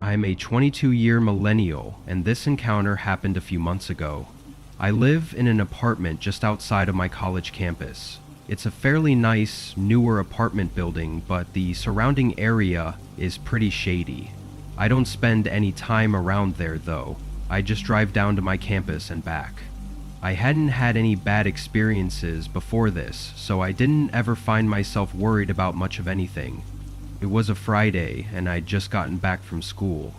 I'm a 22-year millennial, and this encounter happened a few months ago. I live in an apartment just outside of my college campus. It's a fairly nice, newer apartment building, but the surrounding area is pretty shady. I don't spend any time around there though. I just drive down to my campus and back. I hadn't had any bad experiences before this, so I didn't ever find myself worried about much of anything. It was a Friday, and I'd just gotten back from school.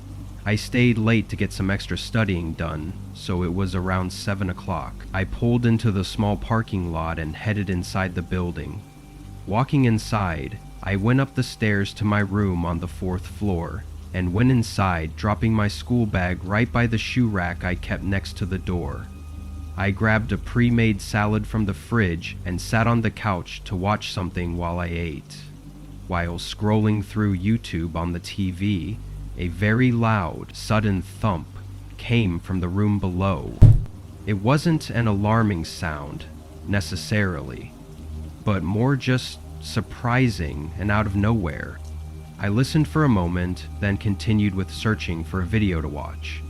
I stayed late to get some extra studying done, so it was around 7 o'clock. I pulled into the small parking lot and headed inside the building. Walking inside, I went up the stairs to my room on the 4th floor, and went inside, dropping my school bag right by the shoe rack I kept next to the door. I grabbed a pre-made salad from the fridge and sat on the couch to watch something while I ate. While scrolling through YouTube on the TV, a very loud, sudden thump came from the room below. It wasn't an alarming sound, necessarily, but more just surprising and out of nowhere. I listened for a moment, then continued with searching for a video to watch.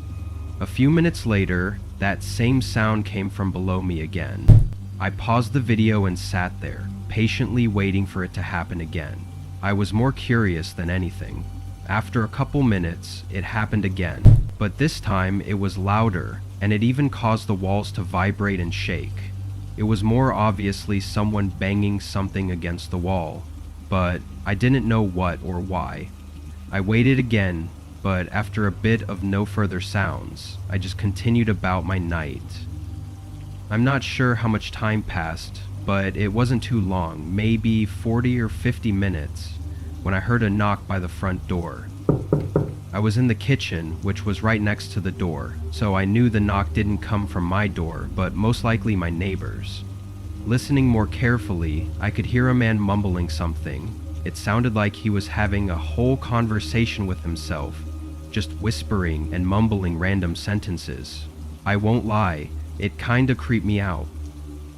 A few minutes later, that same sound came from below me again. I paused the video and sat there, patiently waiting for it to happen again. I was more curious than anything. After a couple minutes, it happened again, but this time it was louder, and it even caused the walls to vibrate and shake. It was more obviously someone banging something against the wall, but I didn't know what or why. I waited again, but after a bit of no further sounds, I just continued about my night. I'm not sure how much time passed, but it wasn't too long, maybe 40 or 50 minutes, when I heard a knock by the front door. I was in the kitchen, which was right next to the door, so I knew the knock didn't come from my door, but most likely my neighbor's. Listening more carefully, I could hear a man mumbling something. It sounded like he was having a whole conversation with himself, just whispering and mumbling random sentences. I won't lie, it kinda creeped me out.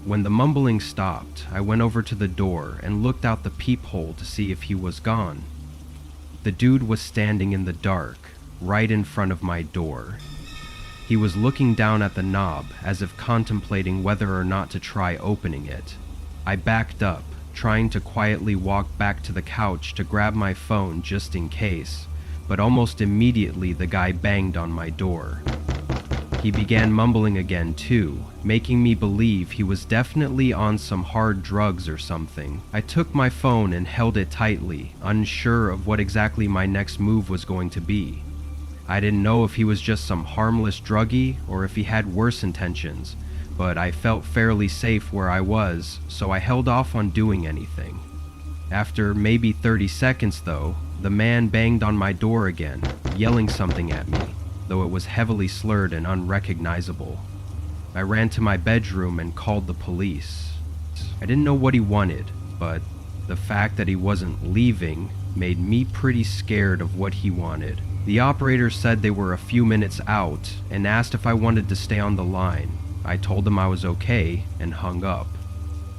When the mumbling stopped, I went over to the door and looked out the peephole to see if he was gone. The dude was standing in the dark, right in front of my door. He was looking down at the knob as if contemplating whether or not to try opening it. I backed up, trying to quietly walk back to the couch to grab my phone just in case, but almost immediately the guy banged on my door. He began mumbling again too, making me believe he was definitely on some hard drugs or something. I took my phone and held it tightly, unsure of what exactly my next move was going to be. I didn't know if he was just some harmless druggie or if he had worse intentions, but I felt fairly safe where I was, so I held off on doing anything. After maybe 30 seconds though, the man banged on my door again, yelling something at me, though it was heavily slurred and unrecognizable. I ran to my bedroom and called the police. I didn't know what he wanted, but the fact that he wasn't leaving made me pretty scared of what he wanted. The operator said they were a few minutes out and asked if I wanted to stay on the line. I told him I was okay and hung up.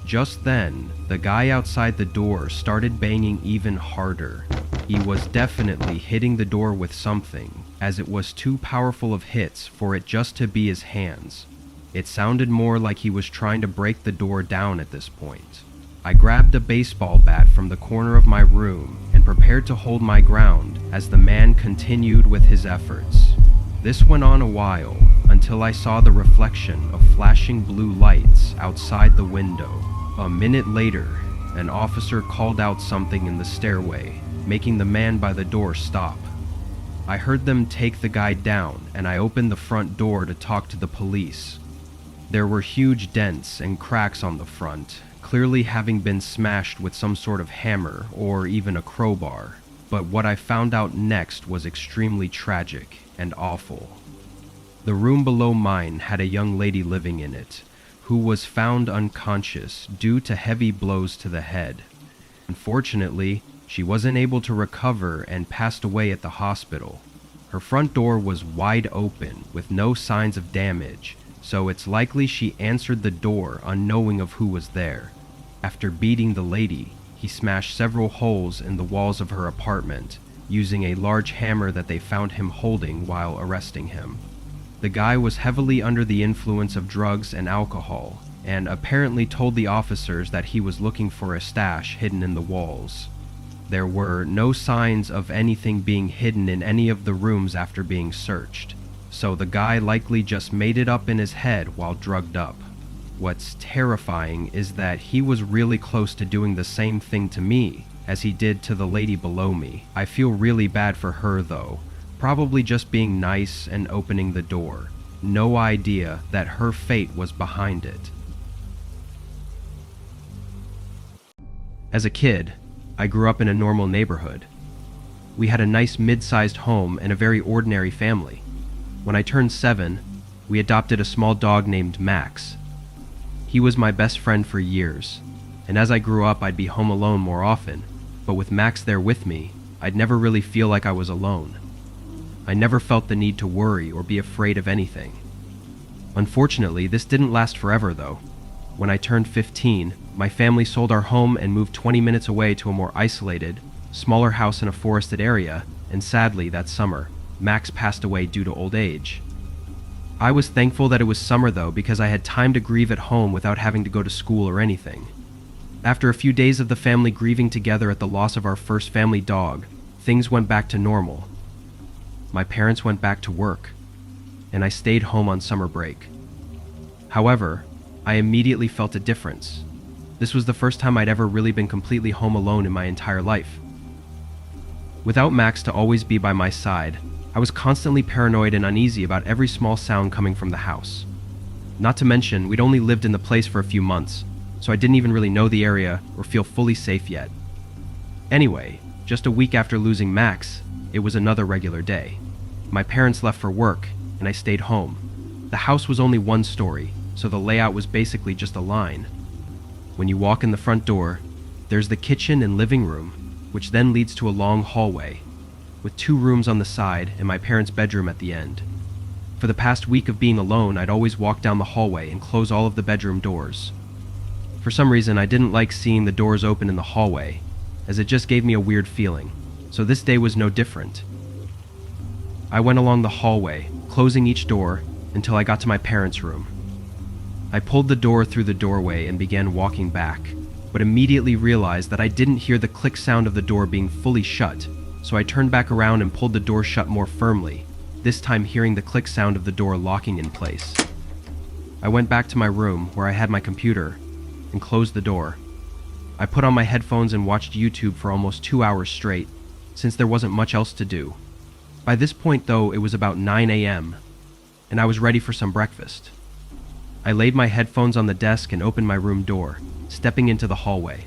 Just then, the guy outside the door started banging even harder. He was definitely hitting the door with something, as it was too powerful of hits for it just to be his hands. It sounded more like he was trying to break the door down at this point. I grabbed a baseball bat from the corner of my room and prepared to hold my ground as the man continued with his efforts. This went on a while, until I saw the reflection of flashing blue lights outside the window. A minute later, an officer called out something in the stairway, making the man by the door stop. I heard them take the guy down, and I opened the front door to talk to the police. There were huge dents and cracks on the front, clearly having been smashed with some sort of hammer or even a crowbar. But what I found out next was extremely tragic and awful. The room below mine had a young lady living in it, who was found unconscious due to heavy blows to the head. Unfortunately, she wasn't able to recover and passed away at the hospital. Her front door was wide open with no signs of damage, so it's likely she answered the door unknowing of who was there. After beating the lady, he smashed several holes in the walls of her apartment, using a large hammer that they found him holding while arresting him. The guy was heavily under the influence of drugs and alcohol, and apparently told the officers that he was looking for a stash hidden in the walls. There were no signs of anything being hidden in any of the rooms after being searched, so the guy likely just made it up in his head while drugged up. What's terrifying is that he was really close to doing the same thing to me as he did to the lady below me. I feel really bad for her though, probably just being nice and opening the door. No idea that her fate was behind it. As a kid, I grew up in a normal neighborhood. We had a nice mid-sized home and a very ordinary family. When I turned 7, we adopted a small dog named Max. He was my best friend for years, and as I grew up I'd be home alone more often, but with Max there with me, I'd never really feel like I was alone. I never felt the need to worry or be afraid of anything. Unfortunately, this didn't last forever though. When I turned 15, my family sold our home and moved 20 minutes away to a more isolated, smaller house in a forested area, and sadly, that summer, Max passed away due to old age. I was thankful that it was summer though, because I had time to grieve at home without having to go to school or anything. After a few days of the family grieving together at the loss of our first family dog, things went back to normal. My parents went back to work, and I stayed home on summer break. However, I immediately felt a difference. This was the first time I'd ever really been completely home alone in my entire life. Without Max to always be by my side, I was constantly paranoid and uneasy about every small sound coming from the house. Not to mention, we'd only lived in the place for a few months, so I didn't even really know the area or feel fully safe yet. Anyway, just a week after losing Max, it was another regular day. My parents left for work, and I stayed home. The house was only one story, so the layout was basically just a line. When you walk in the front door, there's the kitchen and living room, which then leads to a long hallway, with 2 rooms on the side and my parents' bedroom at the end. For the past week of being alone, I'd always walk down the hallway and close all of the bedroom doors. For some reason, I didn't like seeing the doors open in the hallway, as it just gave me a weird feeling, so this day was no different. I went along the hallway, closing each door, until I got to my parents' room. I pulled the door through the doorway and began walking back, but immediately realized that I didn't hear the click sound of the door being fully shut, so I turned back around and pulled the door shut more firmly, this time hearing the click sound of the door locking in place. I went back to my room, where I had my computer, and closed the door. I put on my headphones and watched YouTube for almost 2 hours straight, since there wasn't much else to do. By this point though, it was about 9 a.m., and I was ready for some breakfast. I laid my headphones on the desk and opened my room door, stepping into the hallway.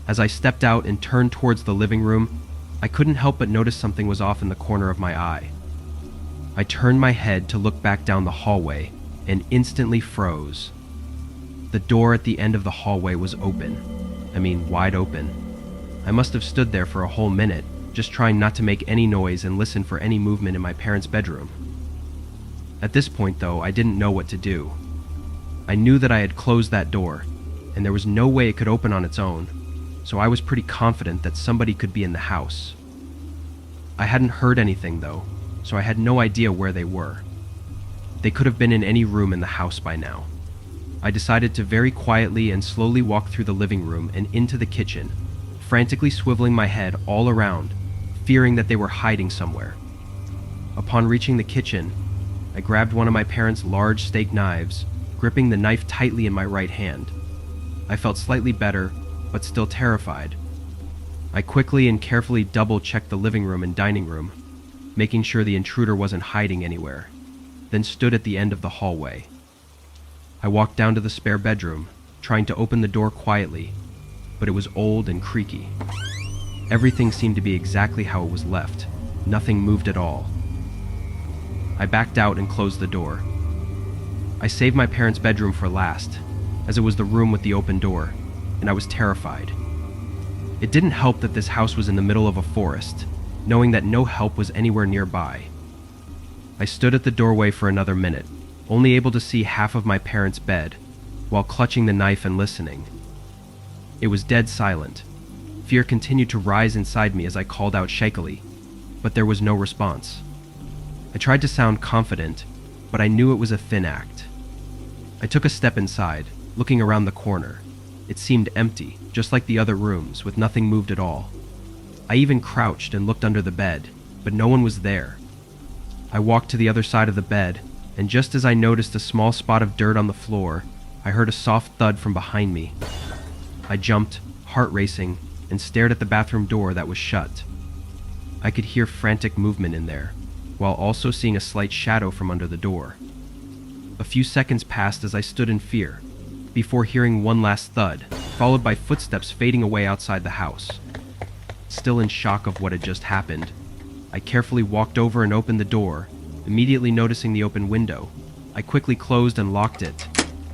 As I stepped out and turned towards the living room, I couldn't help but notice something was off in the corner of my eye. I turned my head to look back down the hallway and instantly froze. The door at the end of the hallway was open. I mean, wide open. I must have stood there for a whole minute, just trying not to make any noise and listen for any movement in my parents' bedroom. At this point though, I didn't know what to do. I knew that I had closed that door, and there was no way it could open on its own, so I was pretty confident that somebody could be in the house. I hadn't heard anything though, so I had no idea where they were. They could have been in any room in the house by now. I decided to very quietly and slowly walk through the living room and into the kitchen, frantically swiveling my head all around, fearing that they were hiding somewhere. Upon reaching the kitchen, I grabbed one of my parents' large steak knives, gripping the knife tightly in my right hand. I felt slightly better, but still terrified. I quickly and carefully double-checked the living room and dining room, making sure the intruder wasn't hiding anywhere, then stood at the end of the hallway. I walked down to the spare bedroom, trying to open the door quietly, but it was old and creaky. Everything seemed to be exactly how it was left. Nothing moved at all. I backed out and closed the door. I saved my parents' bedroom for last, as it was the room with the open door, and I was terrified. It didn't help that this house was in the middle of a forest, knowing that no help was anywhere nearby. I stood at the doorway for another minute, only able to see half of my parents' bed, while clutching the knife and listening. It was dead silent. Fear continued to rise inside me as I called out shakily, but there was no response. I tried to sound confident, but I knew it was a thin act. I took a step inside, looking around the corner. It seemed empty, just like the other rooms, with nothing moved at all. I even crouched and looked under the bed, but no one was there. I walked to the other side of the bed, and just as I noticed a small spot of dirt on the floor, I heard a soft thud from behind me. I jumped, heart racing, and stared at the bathroom door that was shut. I could hear frantic movement in there, while also seeing a slight shadow from under the door. A few seconds passed as I stood in fear, before hearing one last thud, followed by footsteps fading away outside the house. Still in shock of what had just happened, I carefully walked over and opened the door, immediately noticing the open window. I quickly closed and locked it,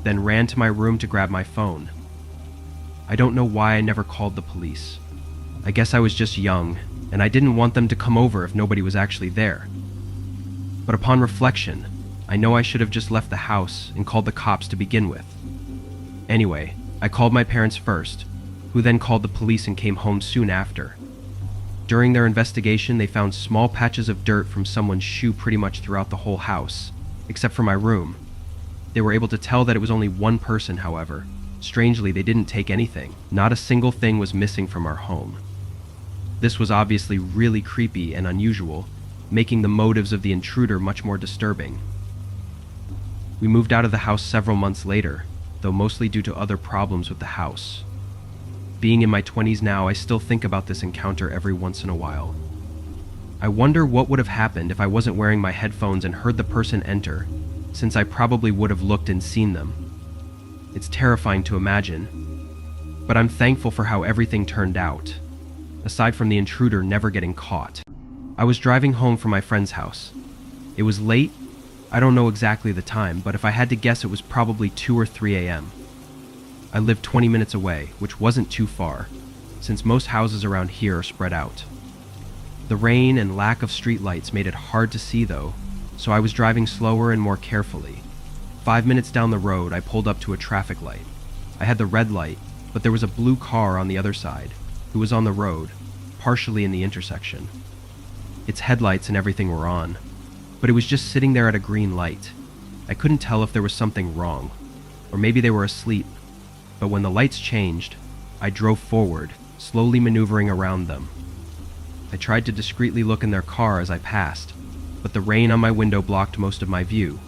then ran to my room to grab my phone. I don't know why I never called the police. I guess I was just young, and I didn't want them to come over if nobody was actually there. But upon reflection, I know I should have just left the house and called the cops to begin with. Anyway, I called my parents first, who then called the police and came home soon after. During their investigation, they found small patches of dirt from someone's shoe pretty much throughout the whole house, except for my room. They were able to tell that it was only one person, however. Strangely, they didn't take anything. Not a single thing was missing from our home. This was obviously really creepy and unusual, making the motives of the intruder much more disturbing. We moved out of the house several months later, though mostly due to other problems with the house. Being in my 20s now, I still think about this encounter every once in a while. I wonder what would have happened if I wasn't wearing my headphones and heard the person enter, since I probably would have looked and seen them. It's terrifying to imagine, but I'm thankful for how everything turned out, aside from the intruder never getting caught. I was driving home from my friend's house. It was late. I don't know exactly the time, but if I had to guess, it was probably 2 or 3 a.m. I lived 20 minutes away, which wasn't too far, since most houses around here are spread out. The rain and lack of streetlights made it hard to see though, so I was driving slower and more carefully. 5 minutes down the road, I pulled up to a traffic light. I had the red light, but there was a blue car on the other side, who was on the road, partially in the intersection. Its headlights and everything were on, but it was just sitting there at a green light. I couldn't tell if there was something wrong, or maybe they were asleep. But when the lights changed, I drove forward, slowly maneuvering around them. I tried to discreetly look in their car as I passed, but the rain on my window blocked most of my view.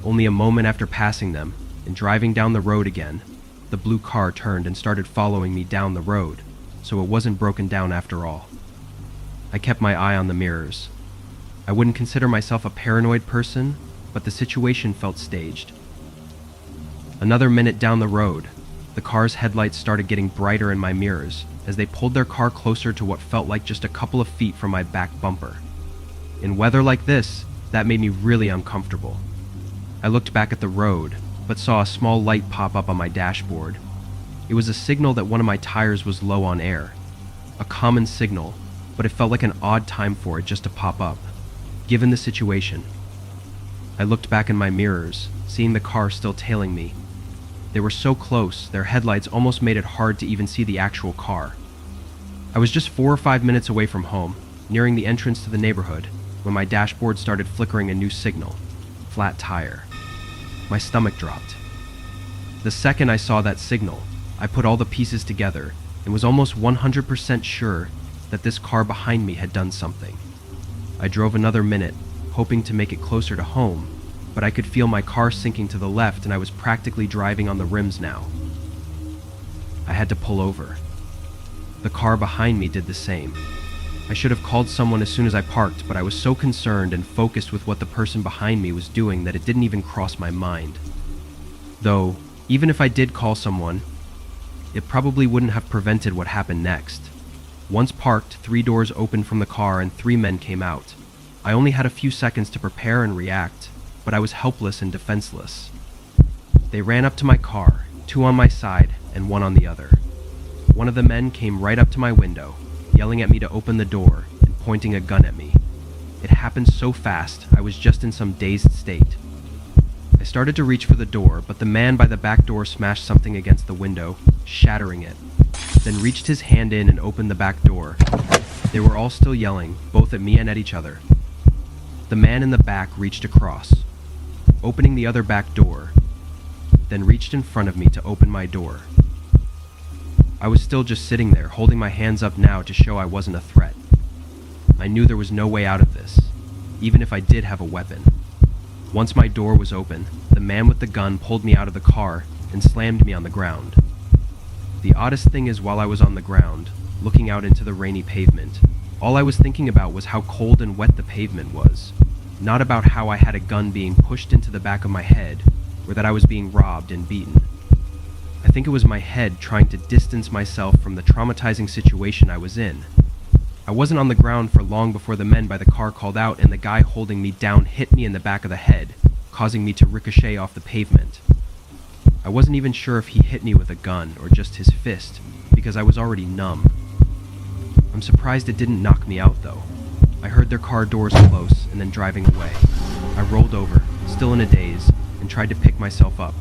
Only a moment after passing them, and driving down the road again, the blue car turned and started following me down the road, so it wasn't broken down after all. I kept my eye on the mirrors. I wouldn't consider myself a paranoid person, but the situation felt staged. Another minute down the road, the car's headlights started getting brighter in my mirrors as they pulled their car closer to what felt like just a couple of feet from my back bumper. In weather like this, that made me really uncomfortable. I looked back at the road, but saw a small light pop up on my dashboard. It was a signal that one of my tires was low on air. A common signal, but it felt like an odd time for it just to pop up, given the situation. I looked back in my mirrors, seeing the car still tailing me. They were so close, their headlights almost made it hard to even see the actual car. I was just 4 or 5 minutes away from home, nearing the entrance to the neighborhood, when my dashboard started flickering a new signal: flat tire. My stomach dropped. The second I saw that signal, I put all the pieces together and was almost 100% sure that this car behind me had done something. I drove another minute, hoping to make it closer to home, but I could feel my car sinking to the left and I was practically driving on the rims now. I had to pull over. The car behind me did the same. I should have called someone as soon as I parked, but I was so concerned and focused with what the person behind me was doing that it didn't even cross my mind. Though, even if I did call someone, it probably wouldn't have prevented what happened next. Once parked, 3 doors opened from the car and 3 men came out. I only had a few seconds to prepare and react, but I was helpless and defenseless. They ran up to my car, 2 on my side and 1 on the other. One of the men came right up to my window, yelling at me to open the door and pointing a gun at me. It happened so fast, I was just in some dazed state. I started to reach for the door, but the man by the back door smashed something against the window, shattering it. then reached his hand in and opened the back door. They were all still yelling, both at me and at each other. The man in the back reached across, opening the other back door, then reached in front of me to open my door. I was still just sitting there, holding my hands up now to show I wasn't a threat. I knew there was no way out of this, even if I did have a weapon. Once my door was open, the man with the gun pulled me out of the car and slammed me on the ground. The oddest thing is, while I was on the ground, looking out into the rainy pavement, all I was thinking about was how cold and wet the pavement was, not about how I had a gun being pushed into the back of my head, or that I was being robbed and beaten. I think it was my head trying to distance myself from the traumatizing situation I was in. I wasn't on the ground for long before the men by the car called out and the guy holding me down hit me in the back of the head, causing me to ricochet off the pavement. I wasn't even sure if he hit me with a gun or just his fist, because I was already numb. I'm surprised it didn't knock me out though. I heard their car doors close and then driving away. I rolled over, still in a daze, and tried to pick myself up.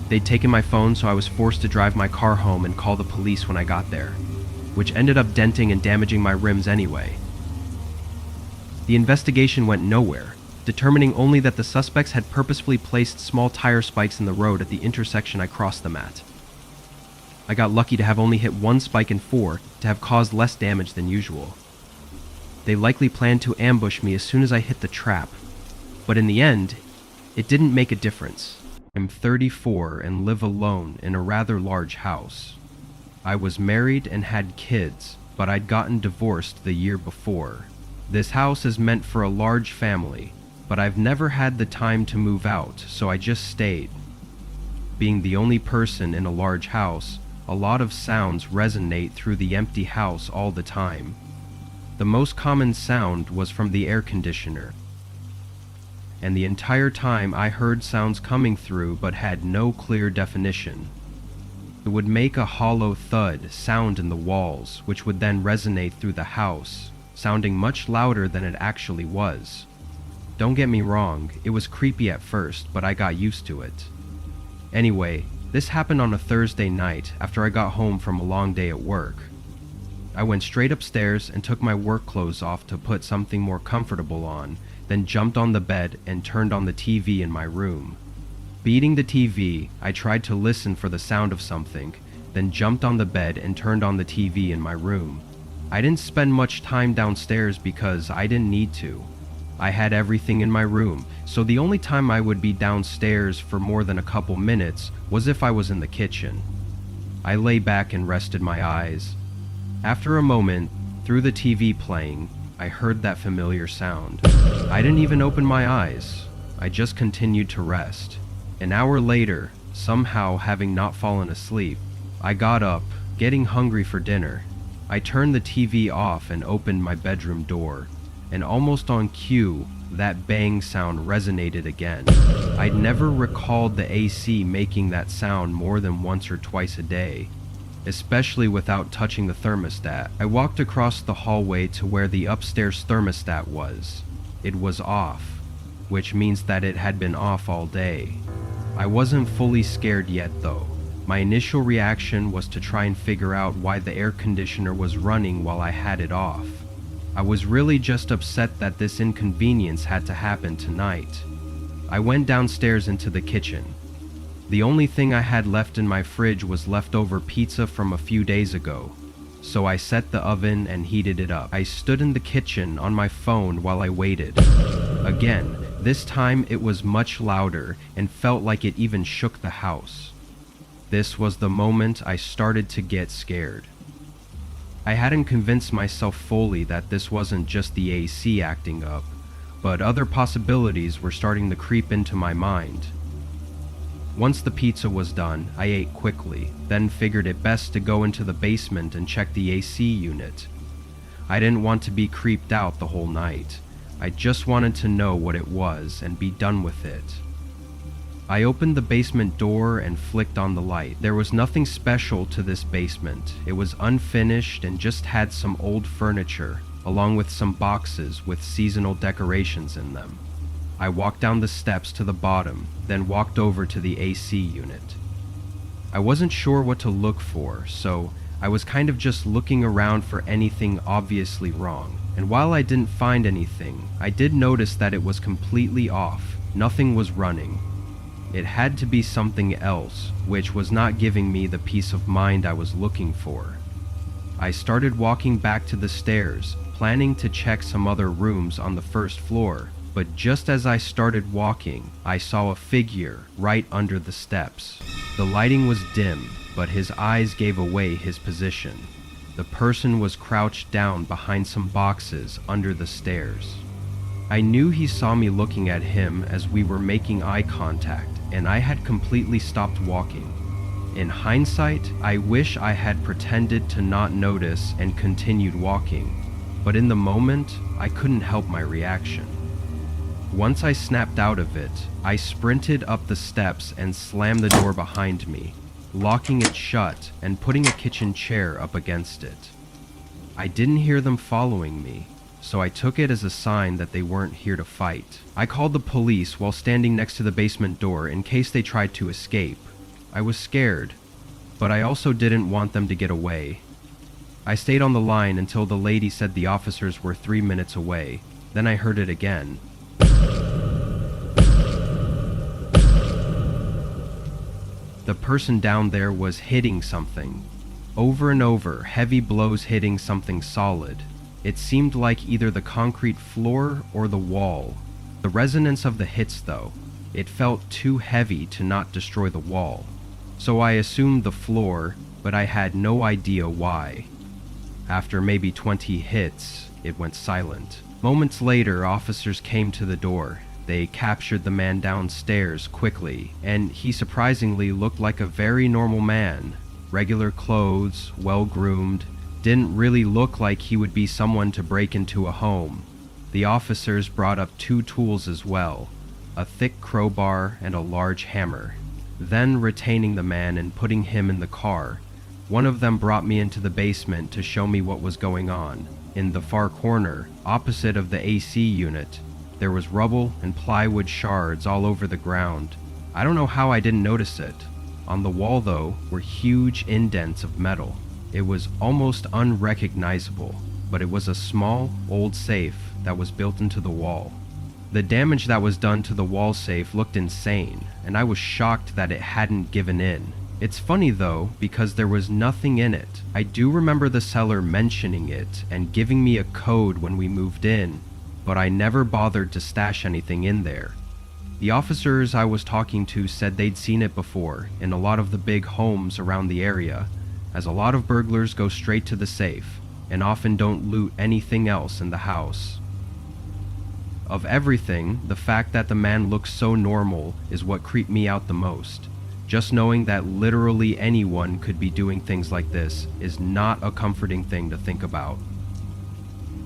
They'd taken my phone, so I was forced to drive my car home and call the police when I got there, which ended up denting and damaging my rims anyway. The investigation went nowhere, determining only that the suspects had purposefully placed small tire spikes in the road at the intersection I crossed them at. I got lucky to have only hit one spike in 4 to have caused less damage than usual. They likely planned to ambush me as soon as I hit the trap, but in the end, it didn't make a difference. I'm 34 and live alone in a rather large house. I was married and had kids, but I'd gotten divorced the year before. This house is meant for a large family, but I've never had the time to move out, so I just stayed. Being the only person in a large house, a lot of sounds resonate through the empty house all the time. The most common sound was from the air conditioner, and the entire time I heard sounds coming through but had no clear definition. It would make a hollow thud sound in the walls, which would then resonate through the house, sounding much louder than it actually was. Don't get me wrong, it was creepy at first, but I got used to it. Anyway, this happened on a Thursday night after I got home from a long day at work. I went straight upstairs and took my work clothes off to put something more comfortable on, then jumped on the bed and turned on the TV in my room. Beating the TV, I tried to listen for the sound of something, then jumped on the bed and turned on the TV in my room. I didn't spend much time downstairs because I didn't need to. I had everything in my room, so the only time I would be downstairs for more than a couple minutes was if I was in the kitchen. I lay back and rested my eyes. After a moment, through the TV playing, I heard that familiar sound. I didn't even open my eyes. I just continued to rest. An hour later, somehow having not fallen asleep, I got up, getting hungry for dinner. I turned the TV off and opened my bedroom door, and almost on cue, that bang sound resonated again. I'd never recalled the AC making that sound more than once or twice a day, especially without touching the thermostat. I walked across the hallway to where the upstairs thermostat was. It was off, which means that it had been off all day. I wasn't fully scared yet though. My initial reaction was to try and figure out why the air conditioner was running while I had it off. I was really just upset that this inconvenience had to happen tonight. I went downstairs into the kitchen. The only thing I had left in my fridge was leftover pizza from a few days ago, so I set the oven and heated it up. I stood in the kitchen on my phone while I waited. Again, this time it was much louder and felt like it even shook the house. This was the moment I started to get scared. I hadn't convinced myself fully that this wasn't just the AC acting up, but other possibilities were starting to creep into my mind. Once the pizza was done, I ate quickly, then figured it best to go into the basement and check the AC unit. I didn't want to be creeped out the whole night. I just wanted to know what it was and be done with it. I opened the basement door and flicked on the light. There was nothing special to this basement. It was unfinished and just had some old furniture, along with some boxes with seasonal decorations in them. I walked down the steps to the bottom, then walked over to the AC unit. I wasn't sure what to look for, so I was kind of just looking around for anything obviously wrong. And while I didn't find anything, I did notice that it was completely off. Nothing was running. It had to be something else, which was not giving me the peace of mind I was looking for. I started walking back to the stairs, planning to check some other rooms on the first floor, but just as I started walking, I saw a figure right under the steps. The lighting was dim, but his eyes gave away his position. The person was crouched down behind some boxes under the stairs. I knew he saw me looking at him as we were making eye contact, and I had completely stopped walking. In hindsight, I wish I had pretended to not notice and continued walking, but in the moment, I couldn't help my reaction. Once I snapped out of it, I sprinted up the steps and slammed the door behind me, locking it shut and putting a kitchen chair up against it. I didn't hear them following me, so I took it as a sign that they weren't here to fight. I called the police while standing next to the basement door in case they tried to escape. I was scared, but I also didn't want them to get away. I stayed on the line until the lady said the officers were 3 minutes away. Then I heard it again. The person down there was hitting something. Over and over, heavy blows hitting something solid. It seemed like either the concrete floor or the wall. The resonance of the hits, though, it felt too heavy to not destroy the wall. So I assumed the floor, but I had no idea why. After maybe 20 hits, it went silent. Moments later, officers came to the door. They captured the man downstairs quickly, and he surprisingly looked like a very normal man. Regular clothes, well-groomed, didn't really look like he would be someone to break into a home. The officers brought up 2 tools as well, a thick crowbar and a large hammer. Then, retaining the man and putting him in the car, one of them brought me into the basement to show me what was going on. In the far corner, opposite of the AC unit, there was rubble and plywood shards all over the ground. I don't know how I didn't notice it. On the wall, though, were huge indents of metal. It was almost unrecognizable, but it was a small, old safe that was built into the wall. The damage that was done to the wall safe looked insane, and I was shocked that it hadn't given in. It's funny though, because there was nothing in it. I do remember the seller mentioning it and giving me a code when we moved in, but I never bothered to stash anything in there. The officers I was talking to said they'd seen it before in a lot of the big homes around the area, as a lot of burglars go straight to the safe and often don't loot anything else in the house. Of everything, the fact that the man looks so normal is what creeped me out the most. Just knowing that literally anyone could be doing things like this is not a comforting thing to think about.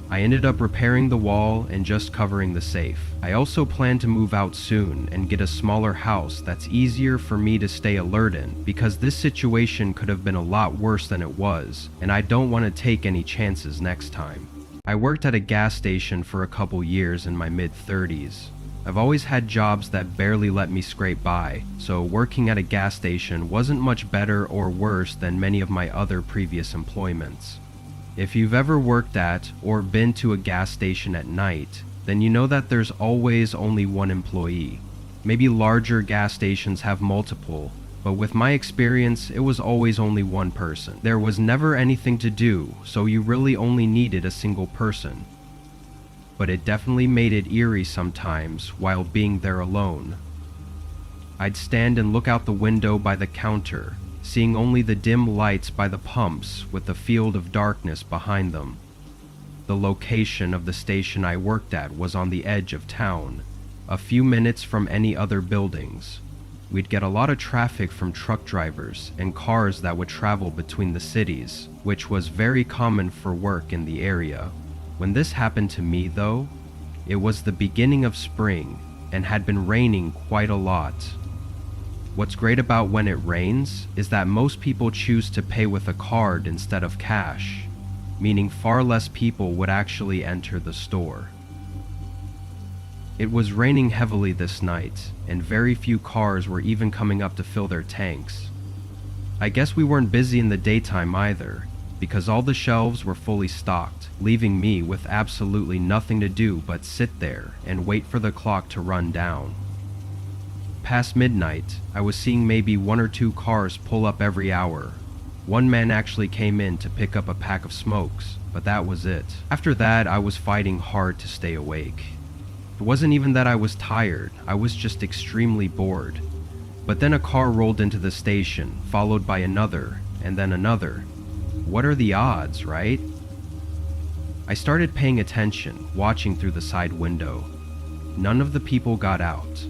I ended up repairing the wall and just covering the safe. I also plan to move out soon and get a smaller house that's easier for me to stay alert in, because this situation could have been a lot worse than it was, and I don't want to take any chances next time. I worked at a gas station for a couple years in my mid-30s. I've always had jobs that barely let me scrape by, so working at a gas station wasn't much better or worse than many of my other previous employments. If you've ever worked at or been to a gas station at night, then you know that there's always only one employee. Maybe larger gas stations have multiple, but with my experience, it was always only one person. There was never anything to do, so you really only needed a single person. But it definitely made it eerie sometimes while being there alone. I'd stand and look out the window by the counter, seeing only the dim lights by the pumps with the field of darkness behind them. The location of the station I worked at was on the edge of town, a few minutes from any other buildings. We'd get a lot of traffic from truck drivers and cars that would travel between the cities, which was very common for work in the area. When this happened to me, though, it was the beginning of spring and had been raining quite a lot. What's great about when it rains is that most people choose to pay with a card instead of cash, meaning far less people would actually enter the store. It was raining heavily this night, and very few cars were even coming up to fill their tanks. I guess we weren't busy in the daytime either, because all the shelves were fully stocked, leaving me with absolutely nothing to do but sit there and wait for the clock to run down. Past midnight, I was seeing maybe 1 or 2 cars pull up every hour. One man actually came in to pick up a pack of smokes, but that was it. After that, I was fighting hard to stay awake. It wasn't even that I was tired, I was just extremely bored. But then a car rolled into the station, followed by another, and then another. What are the odds, right? I started paying attention, watching through the side window. None of the people got out.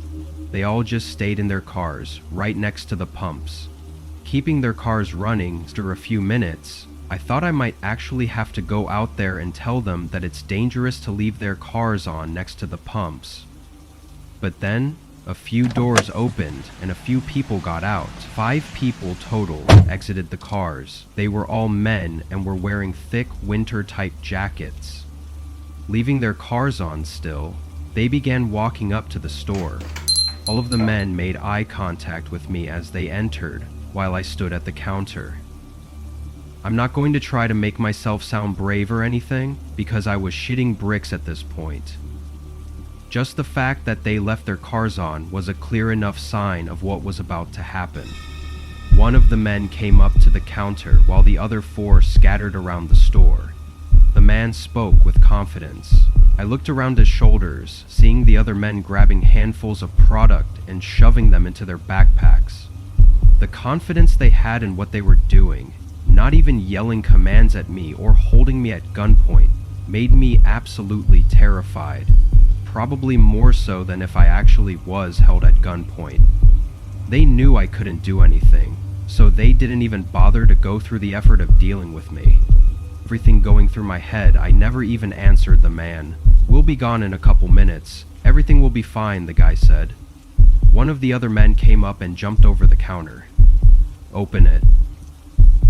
They all just stayed in their cars, right next to the pumps. Keeping their cars running after a few minutes, I thought I might actually have to go out there and tell them that it's dangerous to leave their cars on next to the pumps. But then, a few doors opened and a few people got out. 5 people total exited the cars. They were all men and were wearing thick winter-type jackets. Leaving their cars on still, they began walking up to the store. All of the men made eye contact with me as they entered, while I stood at the counter. I'm not going to try to make myself sound brave or anything, because I was shitting bricks at this point. Just the fact that they left their cars on was a clear enough sign of what was about to happen. One of the men came up to the counter while the other 4 scattered around the store. The man spoke with confidence. I looked around his shoulders, seeing the other men grabbing handfuls of product and shoving them into their backpacks. The confidence they had in what they were doing, not even yelling commands at me or holding me at gunpoint, made me absolutely terrified. Probably more so than if I actually was held at gunpoint. They knew I couldn't do anything, so they didn't even bother to go through the effort of dealing with me. Everything going through my head, I never even answered the man. "We'll be gone in a couple minutes. Everything will be fine," the guy said. One of the other men came up and jumped over the counter. "Open it."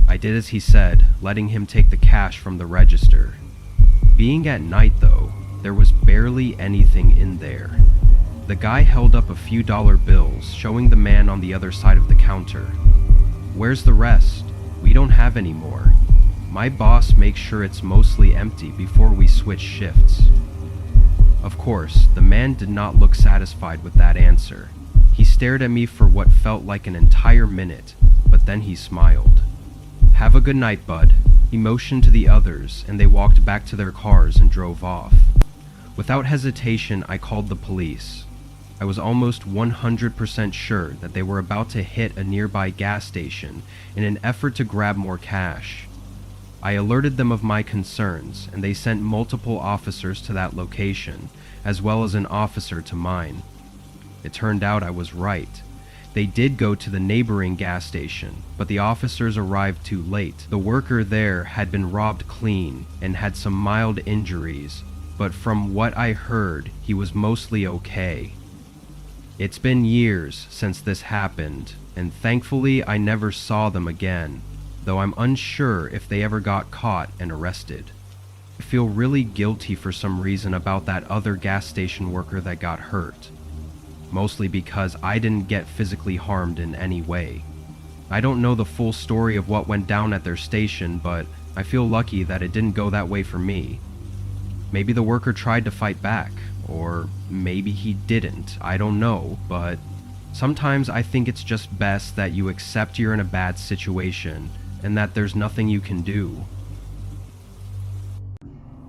I did as he said, letting him take the cash from the register. Being at night though, there was barely anything in there. The guy held up a few dollar bills, showing the man on the other side of the counter. "Where's the rest? We don't have any more. My boss makes sure it's mostly empty before we switch shifts." Of course, the man did not look satisfied with that answer. He stared at me for what felt like an entire minute, but then he smiled. "Have a good night, bud." He motioned to the others, and they walked back to their cars and drove off. Without hesitation, I called the police. I was almost 100% sure that they were about to hit a nearby gas station in an effort to grab more cash. I alerted them of my concerns, and they sent multiple officers to that location, as well as an officer to mine. It turned out I was right. They did go to the neighboring gas station, but the officers arrived too late. The worker there had been robbed clean and had some mild injuries, but from what I heard, he was mostly okay. It's been years since this happened, and thankfully I never saw them again, though I'm unsure if they ever got caught and arrested. I feel really guilty for some reason about that other gas station worker that got hurt. Mostly because I didn't get physically harmed in any way. I don't know the full story of what went down at their station, but I feel lucky that it didn't go that way for me. Maybe the worker tried to fight back, or maybe he didn't, I don't know, but sometimes I think it's just best that you accept you're in a bad situation and that there's nothing you can do.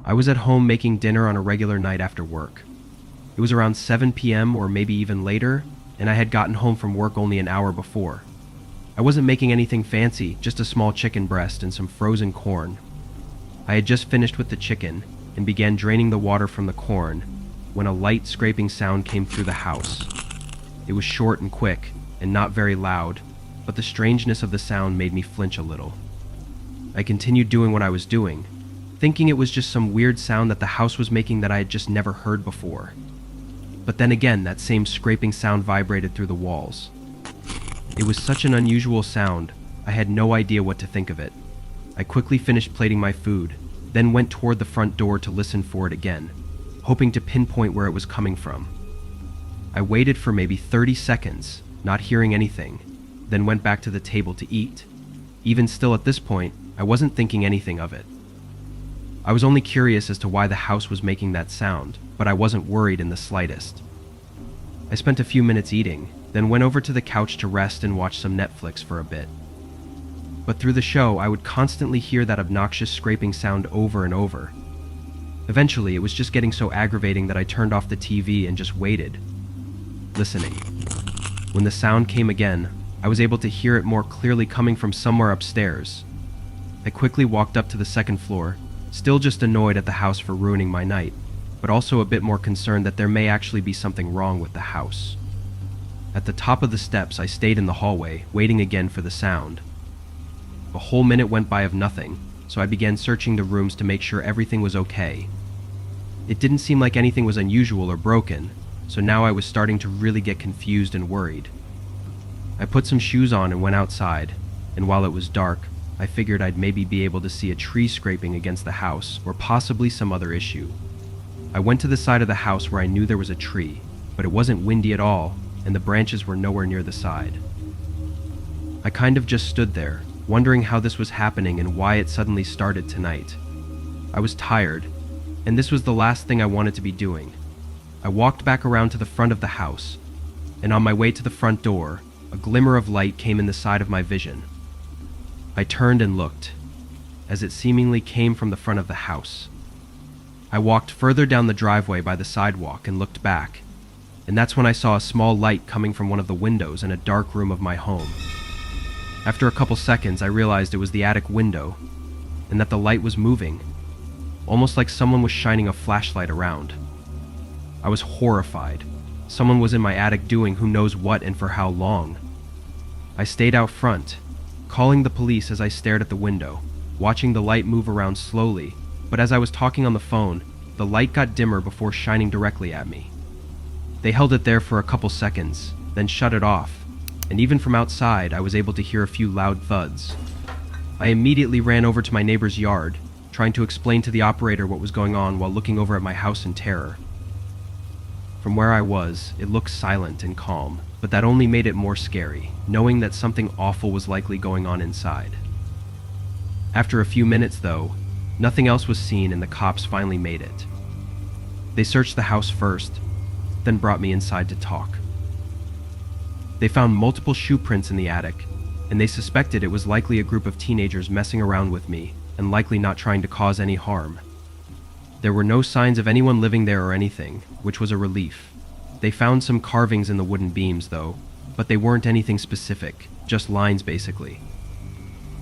I was at home making dinner on a regular night after work. It was around 7 p.m. or maybe even later, and I had gotten home from work only an hour before. I wasn't making anything fancy, just a small chicken breast and some frozen corn. I had just finished with the chicken and began draining the water from the corn when a light scraping sound came through the house. It was short and quick and not very loud, but the strangeness of the sound made me flinch a little. I continued doing what I was doing, thinking it was just some weird sound that the house was making that I had just never heard before. But then again, that same scraping sound vibrated through the walls. It was such an unusual sound, I had no idea what to think of it. I quickly finished plating my food, then went toward the front door to listen for it again, hoping to pinpoint where it was coming from. I waited for maybe 30 seconds, not hearing anything, then went back to the table to eat, Even still at this point, I wasn't thinking anything of it. I was only curious as to why the house was making that sound, but I wasn't worried in the slightest. I spent a few minutes eating, then went over to the couch to rest and watch some Netflix for a bit. But through the show, I would constantly hear that obnoxious scraping sound over and over. Eventually, it was just getting so aggravating that I turned off the TV and just waited, listening. When the sound came again, I was able to hear it more clearly coming from somewhere upstairs. I quickly walked up to the second floor, still just annoyed at the house for ruining my night, but also a bit more concerned that there may actually be something wrong with the house. At the top of the steps, I stayed in the hallway, waiting again for the sound. A whole minute went by of nothing, so I began searching the rooms to make sure everything was okay. It didn't seem like anything was unusual or broken, so now I was starting to really get confused and worried. I put some shoes on and went outside, and while it was dark, I figured I'd maybe be able to see a tree scraping against the house or possibly some other issue. I went to the side of the house where I knew there was a tree, but it wasn't windy at all, and the branches were nowhere near the side. I kind of just stood there, wondering how this was happening and why it suddenly started tonight. I was tired, and this was the last thing I wanted to be doing. I walked back around to the front of the house, and on my way to the front door, a glimmer of light came in the side of my vision. I turned and looked, as it seemingly came from the front of the house. I walked further down the driveway by the sidewalk and looked back, and that's when I saw a small light coming from one of the windows in a dark room of my home. After a couple seconds, I realized it was the attic window, and that the light was moving, almost like someone was shining a flashlight around. I was horrified. Someone was in my attic doing who knows what and for how long. I stayed out front, calling the police as I stared at the window, watching the light move around slowly, but as I was talking on the phone, the light got dimmer before shining directly at me. They held it there for a couple seconds, then shut it off, and even from outside I was able to hear a few loud thuds. I immediately ran over to my neighbor's yard, trying to explain to the operator what was going on while looking over at my house in terror. From where I was, it looked silent and calm, but that only made it more scary, knowing that something awful was likely going on inside. After a few minutes, though, nothing else was seen and the cops finally made it. They searched the house first, then brought me inside to talk. They found multiple shoe prints in the attic, and they suspected it was likely a group of teenagers messing around with me and likely not trying to cause any harm. There were no signs of anyone living there or anything, which was a relief. They found some carvings in the wooden beams, though, but they weren't anything specific, just lines basically.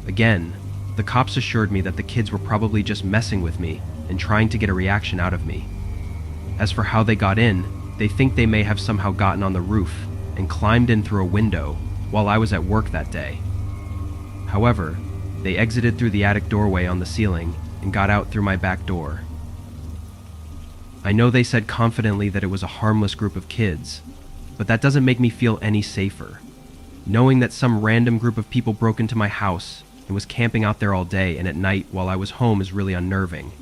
Again, the cops assured me that the kids were probably just messing with me and trying to get a reaction out of me. As for how they got in, they think they may have somehow gotten on the roof and climbed in through a window while I was at work that day. However, they exited through the attic doorway on the ceiling and got out through my back door. I know they said confidently that it was a harmless group of kids, but that doesn't make me feel any safer. Knowing that some random group of people broke into my house and was camping out there all day and at night while I was home is really unnerving.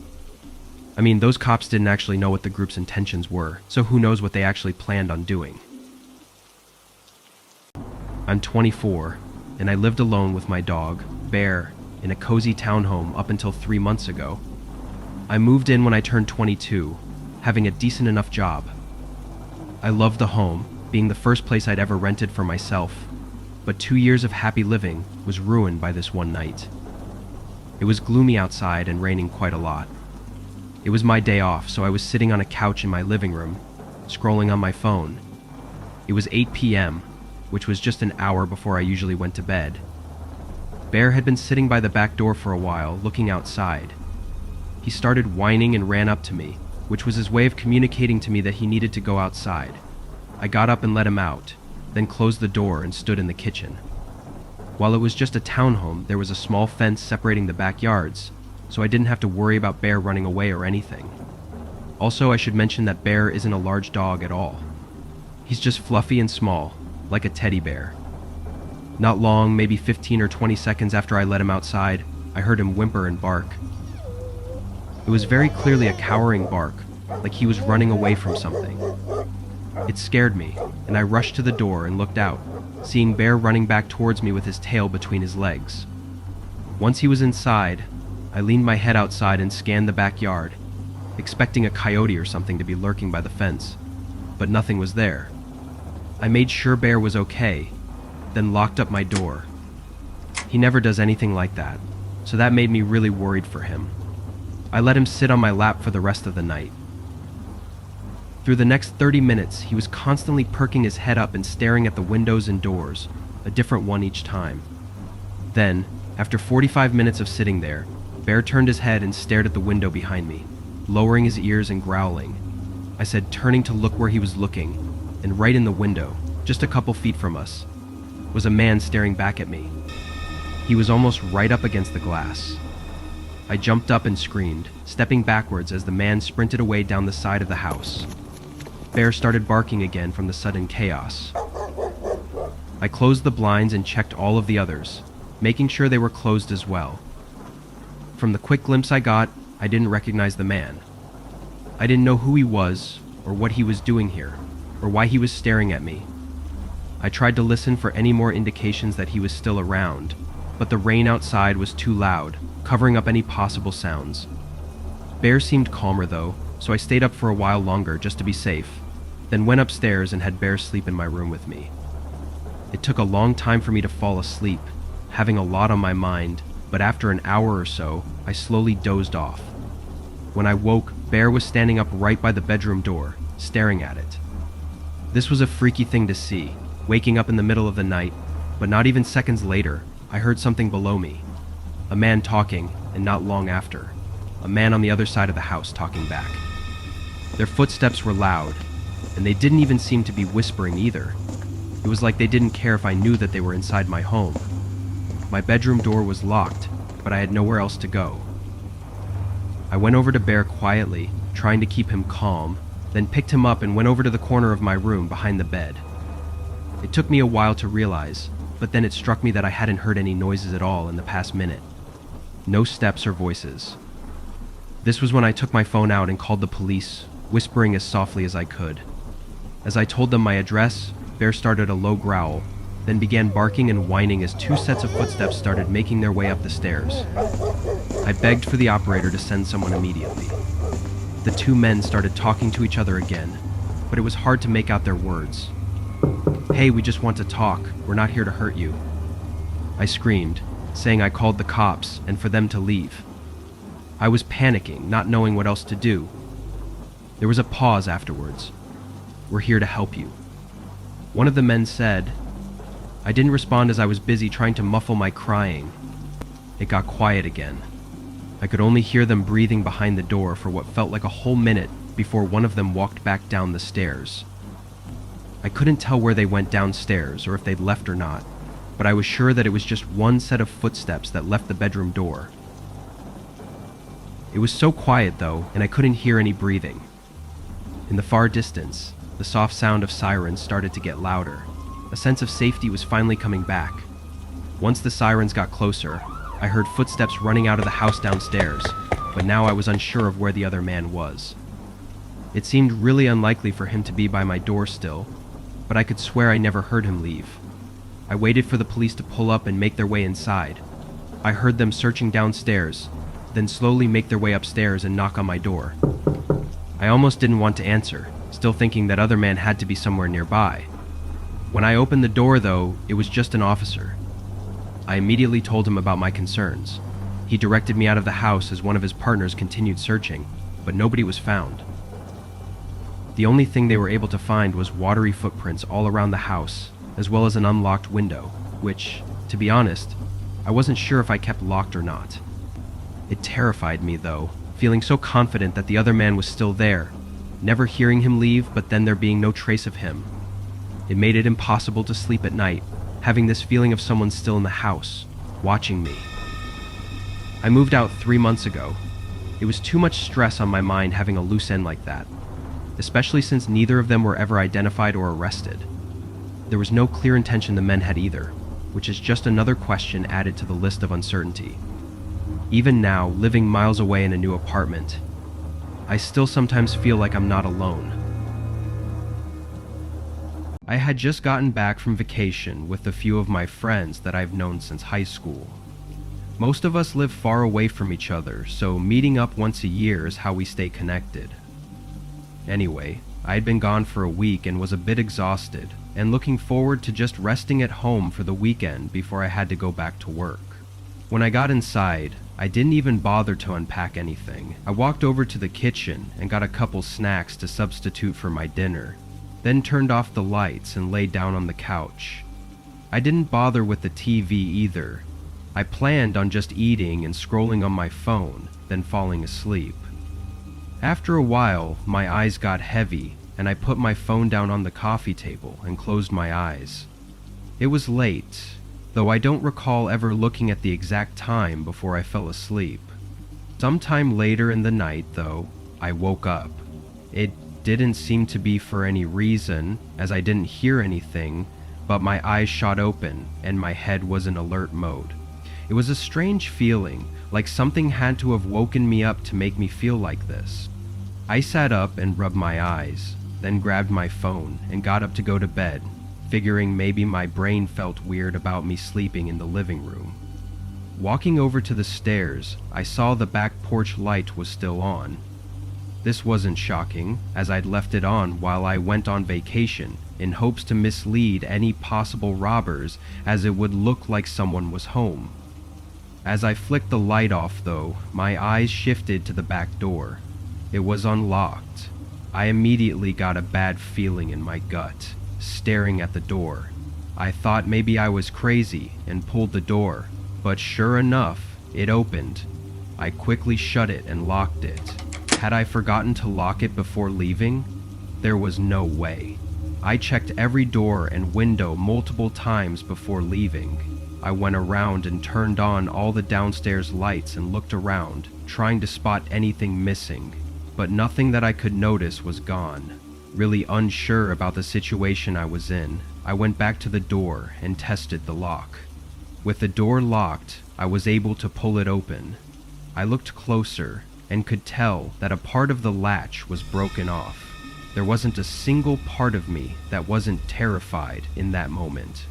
I mean, those cops didn't actually know what the group's intentions were, so who knows what they actually planned on doing. I'm 24, and I lived alone with my dog, Bear, in a cozy townhome up until 3 months ago. I moved in when I turned 22, having a decent enough job. I loved the home, being the first place I'd ever rented for myself, but 2 years of happy living was ruined by this one night. It was gloomy outside and raining quite a lot. It was my day off, so I was sitting on a couch in my living room, scrolling on my phone. It was 8 p.m., which was just an hour before I usually went to bed. Bear had been sitting by the back door for a while, looking outside. He started whining and ran up to me, which was his way of communicating to me that he needed to go outside. I got up and let him out, then closed the door and stood in the kitchen. While it was just a townhome, there was a small fence separating the backyards, so I didn't have to worry about Bear running away or anything. Also, I should mention that Bear isn't a large dog at all. He's just fluffy and small, like a teddy bear. Not long, maybe 15 or 20 seconds after I let him outside, I heard him whimper and bark. It was very clearly a cowering bark, like he was running away from something. It scared me, and I rushed to the door and looked out, seeing Bear running back towards me with his tail between his legs. Once he was inside, I leaned my head outside and scanned the backyard, expecting a coyote or something to be lurking by the fence, but nothing was there. I made sure Bear was okay, then locked up my door. He never does anything like that, so that made me really worried for him. I let him sit on my lap for the rest of the night. Through the next 30 minutes, he was constantly perking his head up and staring at the windows and doors, a different one each time. Then, after 45 minutes of sitting there, Bear turned his head and stared at the window behind me, lowering his ears and growling. I said, turning to look where he was looking, and right in the window, just a couple feet from us, was a man staring back at me. He was almost right up against the glass. I jumped up and screamed, stepping backwards as the man sprinted away down the side of the house. Bear started barking again from the sudden chaos. I closed the blinds and checked all of the others, making sure they were closed as well. From the quick glimpse I got, I didn't recognize the man. I didn't know who he was, or what he was doing here, or why he was staring at me. I tried to listen for any more indications that he was still around, but the rain outside was too loud, covering up any possible sounds. Bear seemed calmer though, so I stayed up for a while longer just to be safe, then went upstairs and had Bear sleep in my room with me. It took a long time for me to fall asleep, having a lot on my mind, but after an hour or so, I slowly dozed off. When I woke, Bear was standing up right by the bedroom door, staring at it. This was a freaky thing to see, waking up in the middle of the night, but not even seconds later, I heard something below me. A man talking, and not long after, a man on the other side of the house talking back. Their footsteps were loud, and they didn't even seem to be whispering either. It was like they didn't care if I knew that they were inside my home. My bedroom door was locked, but I had nowhere else to go. I went over to Bear quietly, trying to keep him calm, then picked him up and went over to the corner of my room behind the bed. It took me a while to realize, but then it struck me that I hadn't heard any noises at all in the past minute. No steps or voices. This was when I took my phone out and called the police, whispering as softly as I could. As I told them my address, Bear started a low growl, then began barking and whining as two sets of footsteps started making their way up the stairs. I begged for the operator to send someone immediately. The two men started talking to each other again, but it was hard to make out their words. "Hey, we just want to talk. We're not here to hurt you." I screamed, saying I called the cops and for them to leave. I was panicking, not knowing what else to do. There was a pause afterwards. "We're here to help you." One of the men said. I didn't respond as I was busy trying to muffle my crying. It got quiet again. I could only hear them breathing behind the door for what felt like a whole minute before one of them walked back down the stairs. I couldn't tell where they went downstairs or if they'd left or not, but I was sure that it was just one set of footsteps that left the bedroom door. It was so quiet though, and I couldn't hear any breathing. In the far distance, the soft sound of sirens started to get louder. A sense of safety was finally coming back. Once the sirens got closer, I heard footsteps running out of the house downstairs, but now I was unsure of where the other man was. It seemed really unlikely for him to be by my door still, but I could swear I never heard him leave. I waited for the police to pull up and make their way inside. I heard them searching downstairs, then slowly make their way upstairs and knock on my door. I almost didn't want to answer, still thinking that other man had to be somewhere nearby. When I opened the door, though, it was just an officer. I immediately told him about my concerns. He directed me out of the house as one of his partners continued searching, but nobody was found. The only thing they were able to find was watery footprints all around the house, as well as an unlocked window, which, to be honest, I wasn't sure if I kept locked or not. It terrified me, though, feeling so confident that the other man was still there, never hearing him leave, but then there being no trace of him. It made it impossible to sleep at night, having this feeling of someone still in the house, watching me. I moved out 3 months ago. It was too much stress on my mind having a loose end like that, especially since neither of them were ever identified or arrested. There was no clear intention the men had either, which is just another question added to the list of uncertainty. Even now, living miles away in a new apartment, I still sometimes feel like I'm not alone. I had just gotten back from vacation with a few of my friends that I've known since high school. Most of us live far away from each other, so meeting up once a year is how we stay connected. Anyway, I had been gone for a week and was a bit exhausted, and looking forward to just resting at home for the weekend before I had to go back to work. When I got inside, I didn't even bother to unpack anything. I walked over to the kitchen and got a couple snacks to substitute for my dinner, then turned off the lights and laid down on the couch. I didn't bother with the TV either. I planned on just eating and scrolling on my phone, then falling asleep. After a while, my eyes got heavy, and I put my phone down on the coffee table and closed my eyes. It was late, though I don't recall ever looking at the exact time before I fell asleep. Sometime later in the night, though, I woke up. It didn't seem to be for any reason, as I didn't hear anything, but my eyes shot open and my head was in alert mode. It was a strange feeling, like something had to have woken me up to make me feel like this. I sat up and rubbed my eyes, then grabbed my phone and got up to go to bed, figuring maybe my brain felt weird about me sleeping in the living room. Walking over to the stairs, I saw the back porch light was still on. This wasn't shocking, as I'd left it on while I went on vacation in hopes to mislead any possible robbers, as it would look like someone was home. As I flicked the light off, though, my eyes shifted to the back door. It was unlocked. I immediately got a bad feeling in my gut, staring at the door. I thought maybe I was crazy and pulled the door, but sure enough, it opened. I quickly shut it and locked it. Had I forgotten to lock it before leaving? There was no way. I checked every door and window multiple times before leaving. I went around and turned on all the downstairs lights and looked around, trying to spot anything missing, but nothing that I could notice was gone. Really unsure about the situation I was in, I went back to the door and tested the lock. With the door locked, I was able to pull it open. I looked closer and could tell that a part of the latch was broken off. There wasn't a single part of me that wasn't terrified in that moment.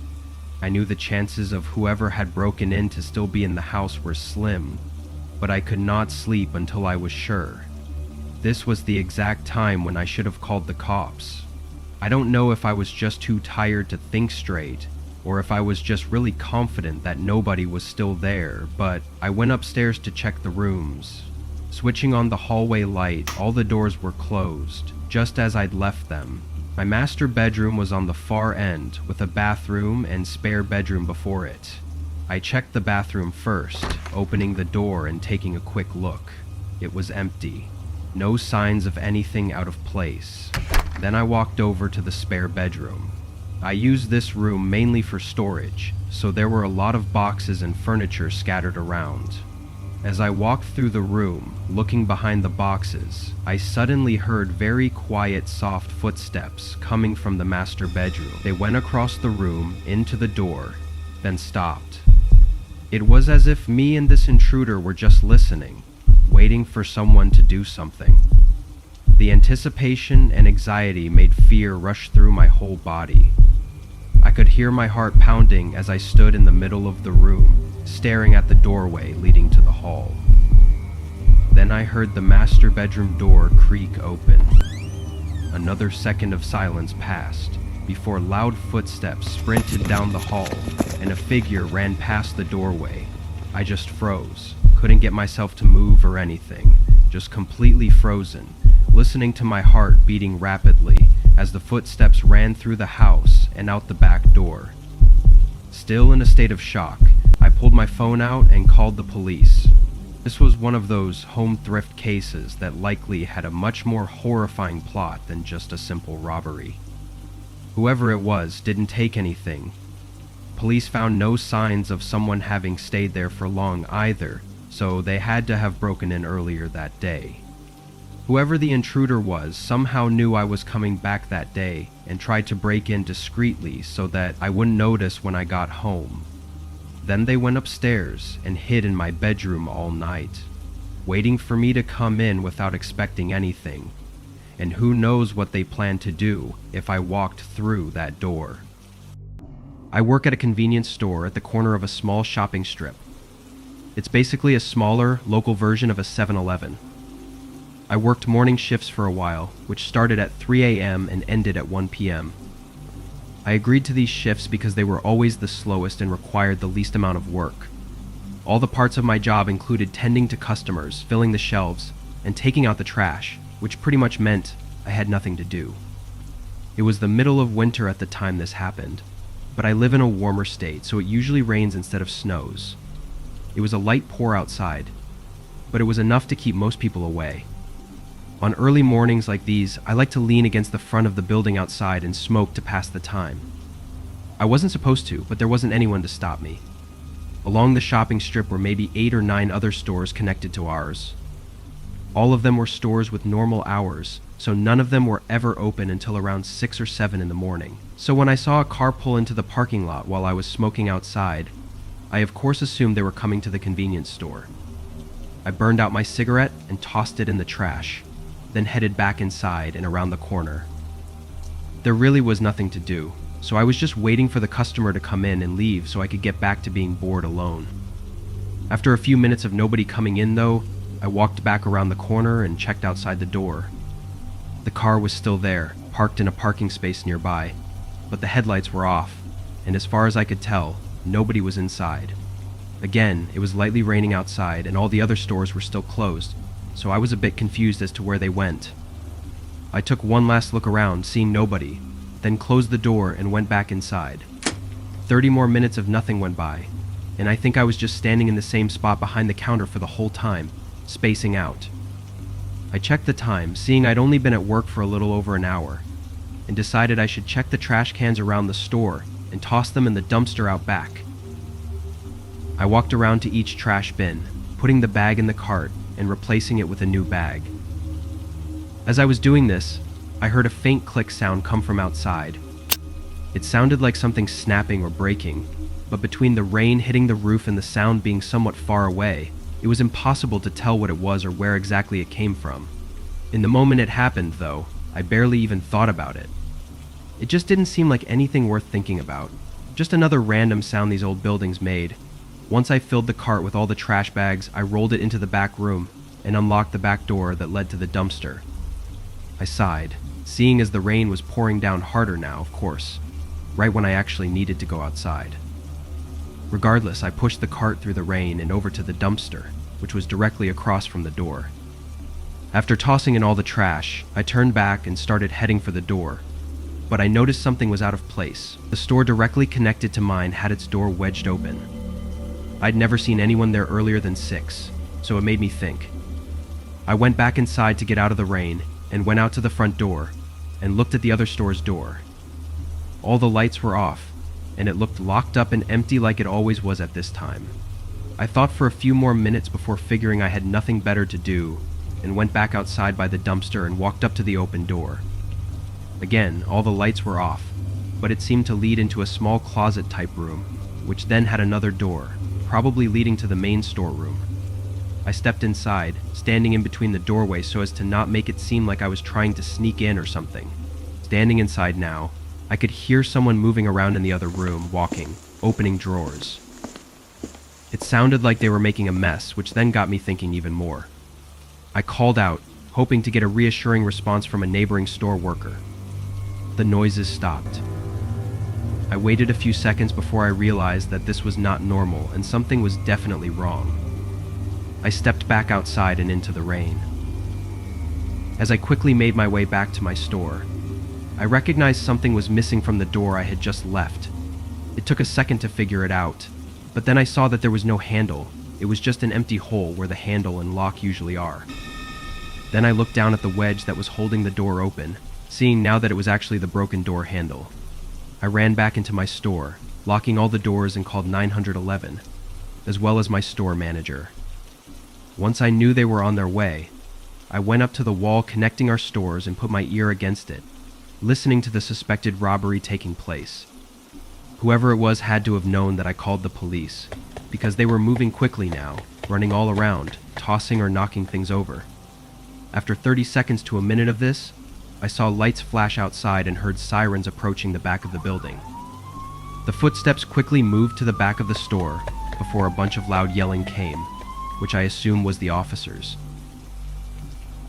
I knew the chances of whoever had broken in to still be in the house were slim, but I could not sleep until I was sure. This was the exact time when I should have called the cops. I don't know if I was just too tired to think straight, or if I was just really confident that nobody was still there, but I went upstairs to check the rooms. Switching on the hallway light, all the doors were closed, just as I'd left them. My master bedroom was on the far end, with a bathroom and spare bedroom before it. I checked the bathroom first, opening the door and taking a quick look. It was empty. No signs of anything out of place. Then I walked over to the spare bedroom. I used this room mainly for storage, so there were a lot of boxes and furniture scattered around. As I walked through the room, looking behind the boxes, I suddenly heard very quiet, soft footsteps coming from the master bedroom. They went across the room, into the door, then stopped. It was as if me and this intruder were just listening, waiting for someone to do something. The anticipation and anxiety made fear rush through my whole body. I could hear my heart pounding as I stood in the middle of the room, staring at the doorway leading to the hall. Then I heard the master bedroom door creak open. Another second of silence passed, before loud footsteps sprinted down the hall and a figure ran past the doorway. I just froze, couldn't get myself to move or anything, just completely frozen, listening to my heart beating rapidly as the footsteps ran through the house and out the back door. Still in a state of shock, I pulled my phone out and called the police. This was one of those home thrift cases that likely had a much more horrifying plot than just a simple robbery. Whoever it was didn't take anything. Police found no signs of someone having stayed there for long either, so they had to have broken in earlier that day. Whoever the intruder was somehow knew I was coming back that day and tried to break in discreetly so that I wouldn't notice when I got home. Then they went upstairs and hid in my bedroom all night, waiting for me to come in without expecting anything. And who knows what they planned to do if I walked through that door. I work at a convenience store at the corner of a small shopping strip. It's basically a smaller, local version of a 7-Eleven. I worked morning shifts for a while, which started at 3 a.m. and ended at 1 p.m. I agreed to these shifts because they were always the slowest and required the least amount of work. All the parts of my job included tending to customers, filling the shelves, and taking out the trash, which pretty much meant I had nothing to do. It was the middle of winter at the time this happened, but I live in a warmer state, so it usually rains instead of snows. It was a light pour outside, but it was enough to keep most people away. On early mornings like these, I like to lean against the front of the building outside and smoke to pass the time. I wasn't supposed to, but there wasn't anyone to stop me. Along the shopping strip were maybe 8 or 9 other stores connected to ours. All of them were stores with normal hours, so none of them were ever open until around 6 or 7 in the morning. So when I saw a car pull into the parking lot while I was smoking outside, I of course assumed they were coming to the convenience store. I burned out my cigarette and tossed it in the trash, then headed back inside and around the corner. There really was nothing to do, so I was just waiting for the customer to come in and leave so I could get back to being bored alone. After a few minutes of nobody coming in though, I walked back around the corner and checked outside the door. The car was still there, parked in a parking space nearby, but the headlights were off, and as far as I could tell, nobody was inside. Again, it was lightly raining outside and all the other stores were still closed, so I was a bit confused as to where they went. I took one last look around, seeing nobody, then closed the door and went back inside. 30 more minutes of nothing went by, and I think I was just standing in the same spot behind the counter for the whole time, spacing out. I checked the time, seeing I'd only been at work for a little over an hour, and decided I should check the trash cans around the store and toss them in the dumpster out back. I walked around to each trash bin, putting the bag in the cart and replacing it with a new bag. As I was doing this, I heard a faint click sound come from outside. It sounded like something snapping or breaking, but between the rain hitting the roof and the sound being somewhat far away, it was impossible to tell what it was or where exactly it came from. In the moment it happened, though, I barely even thought about it. It just didn't seem like anything worth thinking about. Just another random sound these old buildings made. Once I filled the cart with all the trash bags, I rolled it into the back room and unlocked the back door that led to the dumpster. I sighed, seeing as the rain was pouring down harder now, of course, right when I actually needed to go outside. Regardless, I pushed the cart through the rain and over to the dumpster, which was directly across from the door. After tossing in all the trash, I turned back and started heading for the door, but I noticed something was out of place. The store directly connected to mine had its door wedged open. I'd never seen anyone there earlier than 6, so it made me think. I went back inside to get out of the rain and went out to the front door and looked at the other store's door. All the lights were off, and it looked locked up and empty like it always was at this time. I thought for a few more minutes before figuring I had nothing better to do and went back outside by the dumpster and walked up to the open door. Again, all the lights were off, but it seemed to lead into a small closet-type room, which then had another door, probably leading to the main storeroom. I stepped inside, standing in between the doorway so as to not make it seem like I was trying to sneak in or something. Standing inside now, I could hear someone moving around in the other room, walking, opening drawers. It sounded like they were making a mess, which then got me thinking even more. I called out, hoping to get a reassuring response from a neighboring store worker. The noises stopped. I waited a few seconds before I realized that this was not normal and something was definitely wrong. I stepped back outside and into the rain. As I quickly made my way back to my store, I recognized something was missing from the door I had just left. It took a second to figure it out, but then I saw that there was no handle. It was just an empty hole where the handle and lock usually are. Then I looked down at the wedge that was holding the door open, seeing now that it was actually the broken door handle. I ran back into my store, locking all the doors and called 911, as well as my store manager. Once I knew they were on their way, I went up to the wall connecting our stores and put my ear against it, listening to the suspected robbery taking place. Whoever it was had to have known that I called the police, because they were moving quickly now, running all around, tossing or knocking things over. After 30 seconds to a minute of this, I saw lights flash outside and heard sirens approaching the back of the building. The footsteps quickly moved to the back of the store, before a bunch of loud yelling came, which I assume was the officers.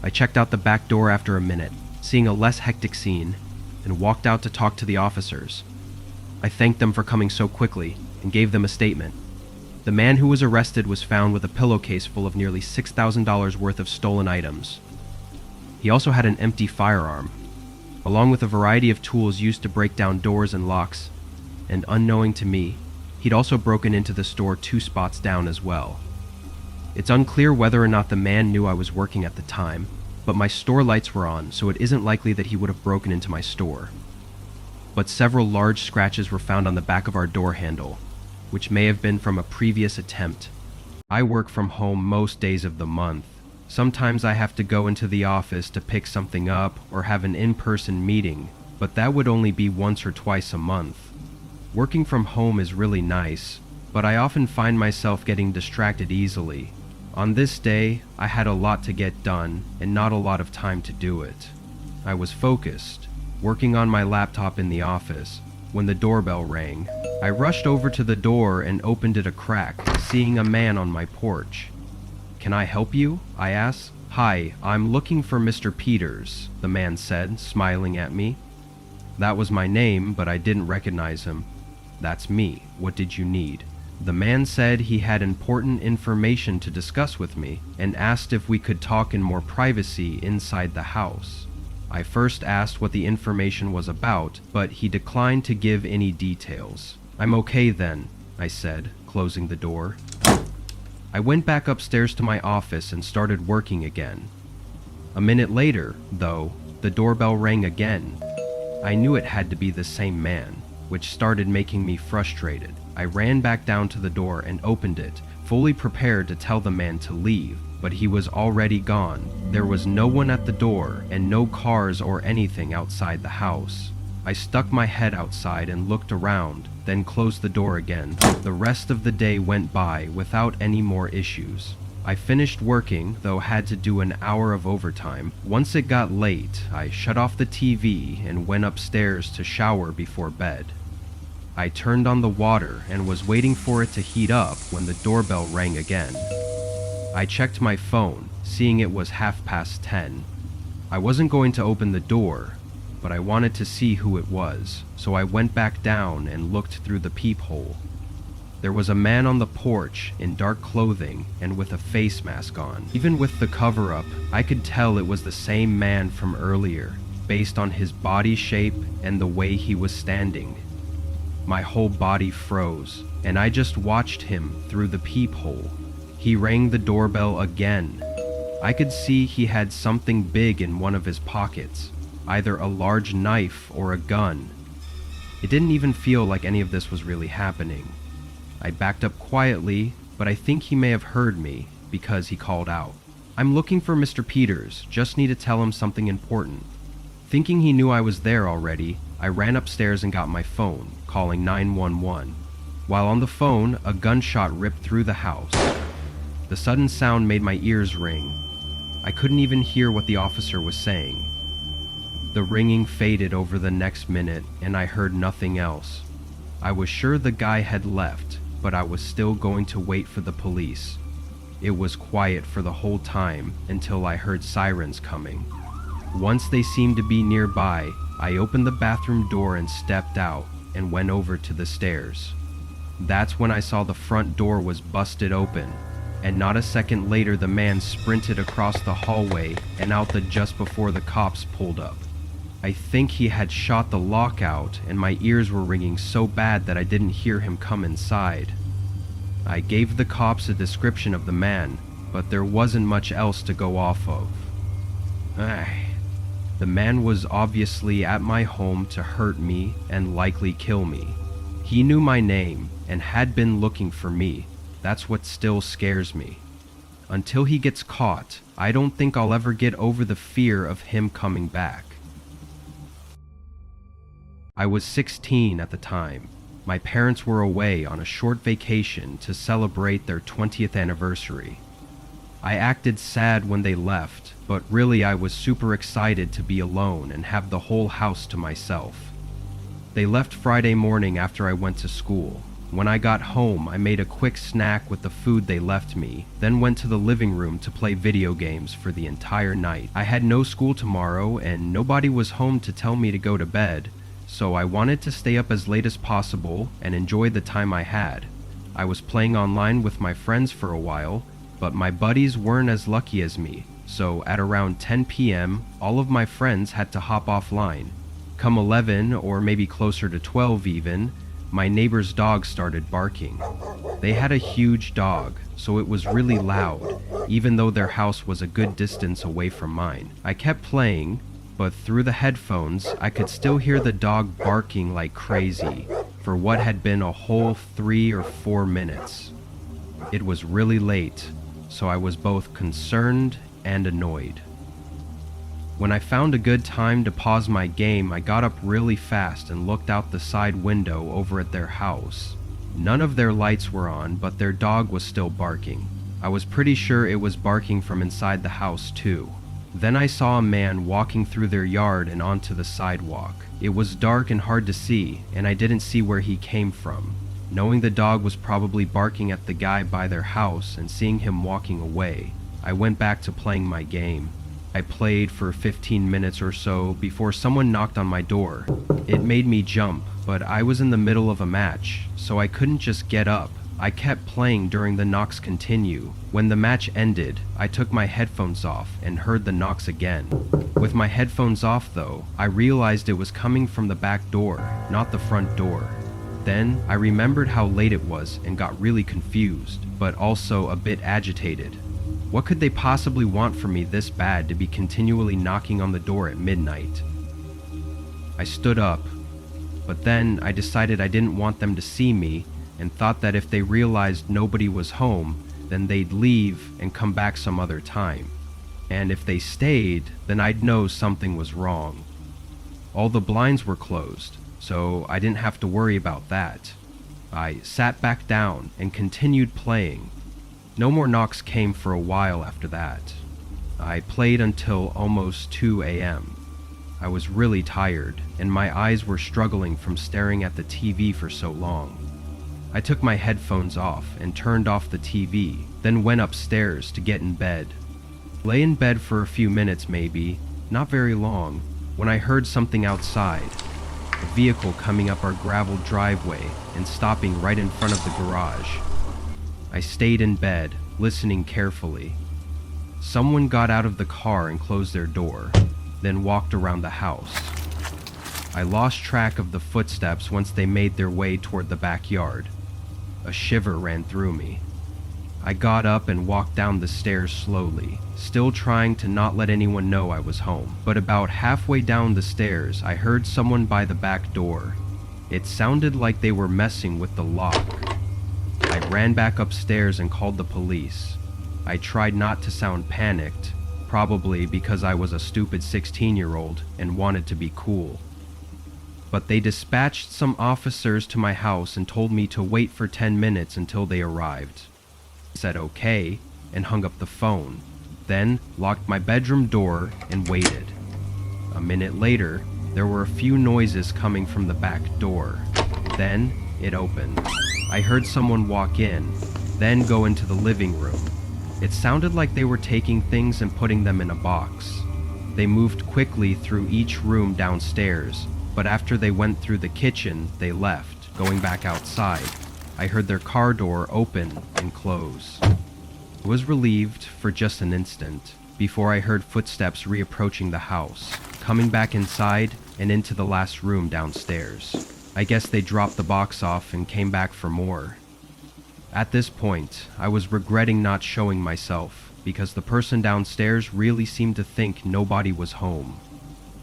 I checked out the back door after a minute, seeing a less hectic scene, and walked out to talk to the officers. I thanked them for coming so quickly and gave them a statement. The man who was arrested was found with a pillowcase full of nearly $6,000 worth of stolen items. He also had an empty firearm, along with a variety of tools used to break down doors and locks, and unknowing to me, he'd also broken into the store 2 spots down as well. It's unclear whether or not the man knew I was working at the time, but my store lights were on, so it isn't likely that he would have broken into my store. But several large scratches were found on the back of our door handle, which may have been from a previous attempt. I work from home most days of the month. Sometimes I have to go into the office to pick something up or have an in-person meeting, but that would only be once or twice a month. Working from home is really nice, but I often find myself getting distracted easily. On this day, I had a lot to get done and not a lot of time to do it. I was focused, working on my laptop in the office, when the doorbell rang. I rushed over to the door and opened it a crack, seeing a man on my porch. "Can I help you?" I asked. "Hi, I'm looking for Mr. Peters," the man said, smiling at me. That was my name, but I didn't recognize him. "That's me. What did you need?" The man said he had important information to discuss with me and asked if we could talk in more privacy inside the house. I first asked what the information was about, but he declined to give any details. "I'm okay then," I said, closing the door. I went back upstairs to my office and started working again. A minute later, though, the doorbell rang again. I knew it had to be the same man, which started making me frustrated. I ran back down to the door and opened it, fully prepared to tell the man to leave, but he was already gone. There was no one at the door and no cars or anything outside the house. I stuck my head outside and looked around, then closed the door again. The rest of the day went by without any more issues. I finished working, though had to do an hour of overtime. Once it got late, I shut off the TV and went upstairs to shower before bed. I turned on the water and was waiting for it to heat up when the doorbell rang again. I checked my phone, seeing it was 10:30. I wasn't going to open the door, but I wanted to see who it was, so I went back down and looked through the peephole. There was a man on the porch in dark clothing and with a face mask on. Even with the cover-up, I could tell it was the same man from earlier, based on his body shape and the way he was standing. My whole body froze, and I just watched him through the peephole. He rang the doorbell again. I could see he had something big in one of his pockets, either a large knife or a gun. It didn't even feel like any of this was really happening. I backed up quietly, but I think he may have heard me because he called out, "I'm looking for Mr. Peters, just need to tell him something important." Thinking he knew I was there already, I ran upstairs and got my phone, calling 911. While on the phone, a gunshot ripped through the house. The sudden sound made my ears ring. I couldn't even hear what the officer was saying. The ringing faded over the next minute, and I heard nothing else. I was sure the guy had left, but I was still going to wait for the police. It was quiet for the whole time until I heard sirens coming. Once they seemed to be nearby, I opened the bathroom door and stepped out and went over to the stairs. That's when I saw the front door was busted open, and not a second later the man sprinted across the hallway and out just before the cops pulled up. I think he had shot the lock out, and my ears were ringing so bad that I didn't hear him come inside. I gave the cops a description of the man, but there wasn't much else to go off of. The man was obviously at my home to hurt me and likely kill me. He knew my name and had been looking for me. That's what still scares me. Until he gets caught, I don't think I'll ever get over the fear of him coming back. I was 16 at the time. My parents were away on a short vacation to celebrate their 20th anniversary. I acted sad when they left, but really I was super excited to be alone and have the whole house to myself. They left Friday morning after I went to school. When I got home, I made a quick snack with the food they left me, then went to the living room to play video games for the entire night. I had no school tomorrow and nobody was home to tell me to go to bed, so I wanted to stay up as late as possible and enjoy the time I had. I was playing online with my friends for a while, but my buddies weren't as lucky as me, so at around 10 p.m., all of my friends had to hop offline. Come 11 or maybe closer to 12 even, my neighbor's dog started barking. They had a huge dog, so it was really loud, even though their house was a good distance away from mine. I kept playing, but through the headphones, I could still hear the dog barking like crazy for what had been a whole 3 or 4 minutes. It was really late, so I was both concerned and annoyed. When I found a good time to pause my game, I got up really fast and looked out the side window over at their house. None of their lights were on, but their dog was still barking. I was pretty sure it was barking from inside the house too. Then I saw a man walking through their yard and onto the sidewalk. It was dark and hard to see, and I didn't see where he came from. Knowing the dog was probably barking at the guy by their house and seeing him walking away, I went back to playing my game. I played for 15 minutes or so before someone knocked on my door. It made me jump, but I was in the middle of a match, so I couldn't just get up. I kept playing during the knocks continue. When the match ended, I took my headphones off and heard the knocks again. With my headphones off though, I realized it was coming from the back door, not the front door. Then I remembered how late it was and got really confused, but also a bit agitated. What could they possibly want from me this bad to be continually knocking on the door at midnight? I stood up, but then I decided I didn't want them to see me and thought that if they realized nobody was home, then they'd leave and come back some other time. And if they stayed, then I'd know something was wrong. All the blinds were closed, so I didn't have to worry about that. I sat back down and continued playing. No more knocks came for a while after that. I played until almost 2 a.m. I was really tired, and my eyes were struggling from staring at the TV for so long. I took my headphones off and turned off the TV, then went upstairs to get in bed. Lay in bed for a few minutes maybe, not very long, when I heard something outside. A vehicle coming up our gravel driveway and stopping right in front of the garage. I stayed in bed, listening carefully. Someone got out of the car and closed their door, then walked around the house. I lost track of the footsteps once they made their way toward the backyard. A shiver ran through me. I got up and walked down the stairs slowly, still trying to not let anyone know I was home. But about halfway down the stairs, I heard someone by the back door. It sounded like they were messing with the lock. I ran back upstairs and called the police. I tried not to sound panicked, probably because I was a stupid 16-year-old and wanted to be cool. But they dispatched some officers to my house and told me to wait for 10 minutes until they arrived. I said okay and hung up the phone, then locked my bedroom door and waited. A minute later, there were a few noises coming from the back door. Then it opened. I heard someone walk in, then go into the living room. It sounded like they were taking things and putting them in a box. They moved quickly through each room downstairs, but after they went through the kitchen, they left, going back outside. I heard their car door open and close. I was relieved for just an instant, before I heard footsteps reapproaching the house, coming back inside and into the last room downstairs. I guess they dropped the box off and came back for more. At this point, I was regretting not showing myself, because the person downstairs really seemed to think nobody was home.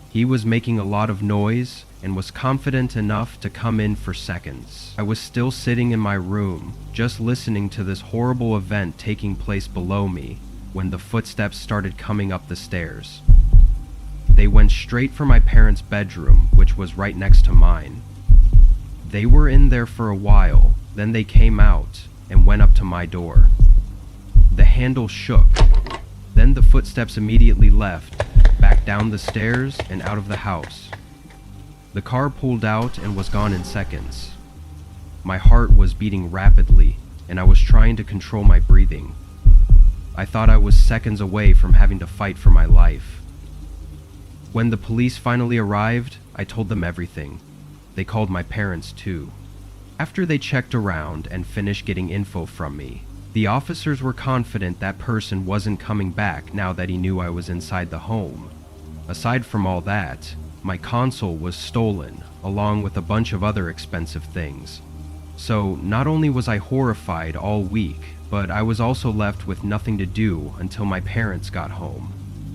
He was making a lot of noise and was confident enough to come in for seconds. I was still sitting in my room, just listening to this horrible event taking place below me, when the footsteps started coming up the stairs. They went straight for my parents' bedroom, which was right next to mine. They were in there for a while, then they came out and went up to my door. The handle shook. Then the footsteps immediately left, back down the stairs and out of the house. The car pulled out and was gone in seconds. My heart was beating rapidly, and I was trying to control my breathing. I thought I was seconds away from having to fight for my life. When the police finally arrived, I told them everything. They called my parents too. After they checked around and finished getting info from me, the officers were confident that person wasn't coming back now that he knew I was inside the home. Aside from all that, my console was stolen, along with a bunch of other expensive things. So not only was I horrified all week, but I was also left with nothing to do until my parents got home.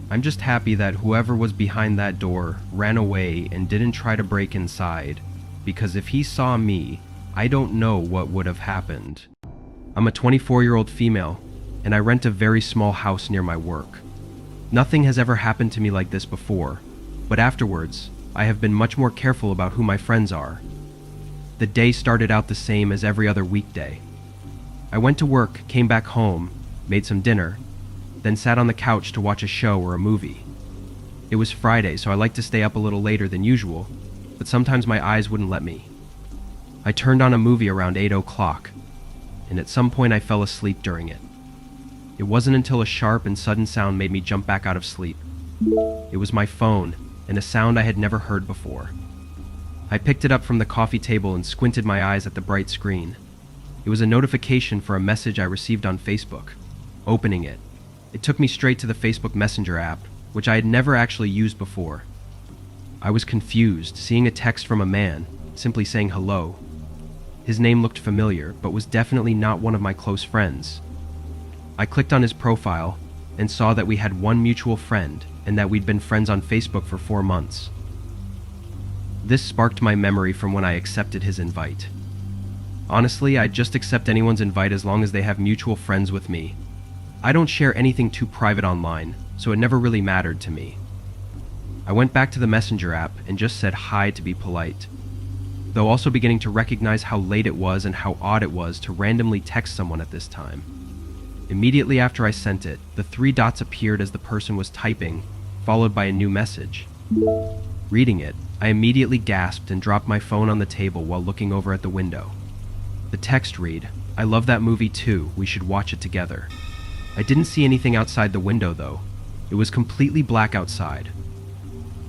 I'm just happy that whoever was behind that door ran away and didn't try to break inside, because if he saw me, I don't know what would have happened. I'm a 24-year-old female, and I rent a very small house near my work. Nothing has ever happened to me like this before, but afterwards, I have been much more careful about who my friends are. The day started out the same as every other weekday. I went to work, came back home, made some dinner, then sat on the couch to watch a show or a movie. It was Friday, so I liked to stay up a little later than usual, but sometimes my eyes wouldn't let me. I turned on a movie around 8 o'clock, and at some point I fell asleep during it. It wasn't until a sharp and sudden sound made me jump back out of sleep. It was my phone, and a sound I had never heard before. I picked it up from the coffee table and squinted my eyes at the bright screen. It was a notification for a message I received on Facebook. Opening it, it took me straight to the Facebook Messenger app, which I had never actually used before. I was confused, seeing a text from a man, simply saying hello. His name looked familiar, but was definitely not one of my close friends. I clicked on his profile and saw that we had one mutual friend and that we'd been friends on Facebook for 4 months. This sparked my memory from when I accepted his invite. Honestly, I'd just accept anyone's invite as long as they have mutual friends with me. I don't share anything too private online, so it never really mattered to me. I went back to the Messenger app and just said hi to be polite, though also beginning to recognize how late it was and how odd it was to randomly text someone at this time. Immediately after I sent it, the 3 dots appeared as the person was typing, followed by a new message. Reading it, I immediately gasped and dropped my phone on the table while looking over at the window. The text read, "I love that movie too, we should watch it together." I didn't see anything outside the window though. It was completely black outside.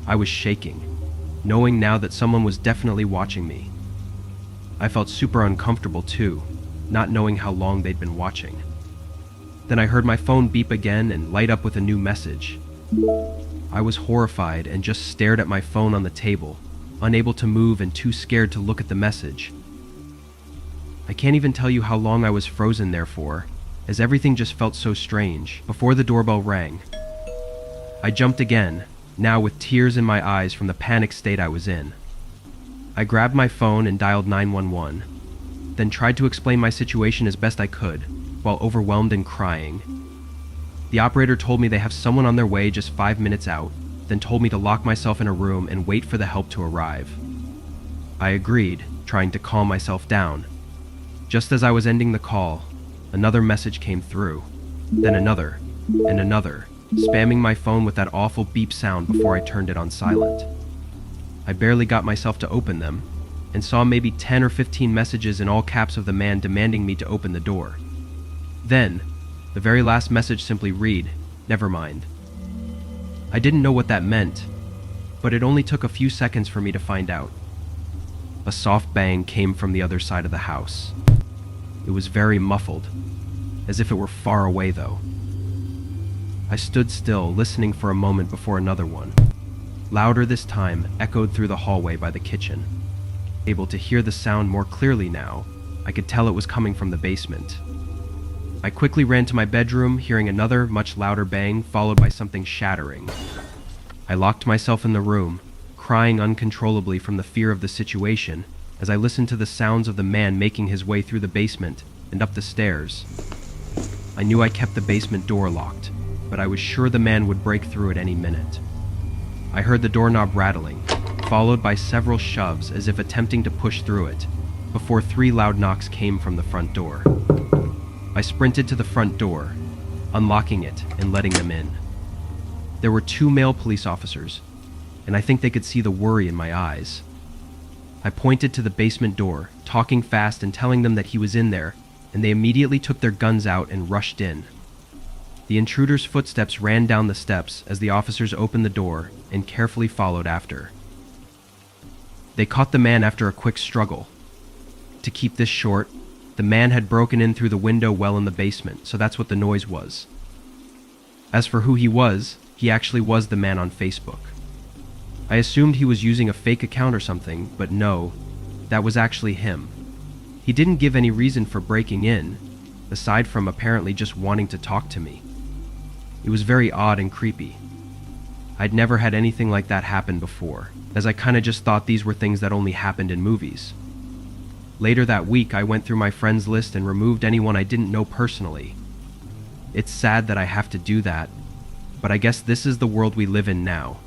I was shaking, knowing now that someone was definitely watching me. I felt super uncomfortable too, not knowing how long they'd been watching. Then I heard my phone beep again and light up with a new message. I was horrified and just stared at my phone on the table, unable to move and too scared to look at the message. I can't even tell you how long I was frozen there for, as everything just felt so strange, before the doorbell rang. I jumped again, now with tears in my eyes from the panic state I was in. I grabbed my phone and dialed 911, then tried to explain my situation as best I could, while overwhelmed and crying. The operator told me they have someone on their way just 5 minutes out, then told me to lock myself in a room and wait for the help to arrive. I agreed, trying to calm myself down. Just as I was ending the call, another message came through, then another, and another, spamming my phone with that awful beep sound before I turned it on silent. I barely got myself to open them, and saw maybe 10 or 15 messages in all caps of the man demanding me to open the door. Then, the very last message simply read, "Never mind." I didn't know what that meant, but it only took a few seconds for me to find out. A soft bang came from the other side of the house. It was very muffled, as if it were far away though. I stood still, listening for a moment before another one, louder this time, echoed through the hallway by the kitchen. Able to hear the sound more clearly now, I could tell it was coming from the basement. I quickly ran to my bedroom, hearing another, much louder bang, followed by something shattering. I locked myself in the room, crying uncontrollably from the fear of the situation, as I listened to the sounds of the man making his way through the basement and up the stairs. I knew I kept the basement door locked, but I was sure the man would break through at any minute. I heard the doorknob rattling, followed by several shoves as if attempting to push through it, before 3 loud knocks came from the front door. I sprinted to the front door, unlocking it and letting them in. There were 2 male police officers, and I think they could see the worry in my eyes. I pointed to the basement door, talking fast and telling them that he was in there, and they immediately took their guns out and rushed in. The intruder's footsteps ran down the steps as the officers opened the door and carefully followed after. They caught the man after a quick struggle. To keep this short, the man had broken in through the window well in the basement, so that's what the noise was. As for who he was, he actually was the man on Facebook. I assumed he was using a fake account or something, but no, that was actually him. He didn't give any reason for breaking in, aside from apparently just wanting to talk to me. It was very odd and creepy. I'd never had anything like that happen before, as I kinda just thought these were things that only happened in movies. Later that week, I went through my friends list and removed anyone I didn't know personally. It's sad that I have to do that, but I guess this is the world we live in now.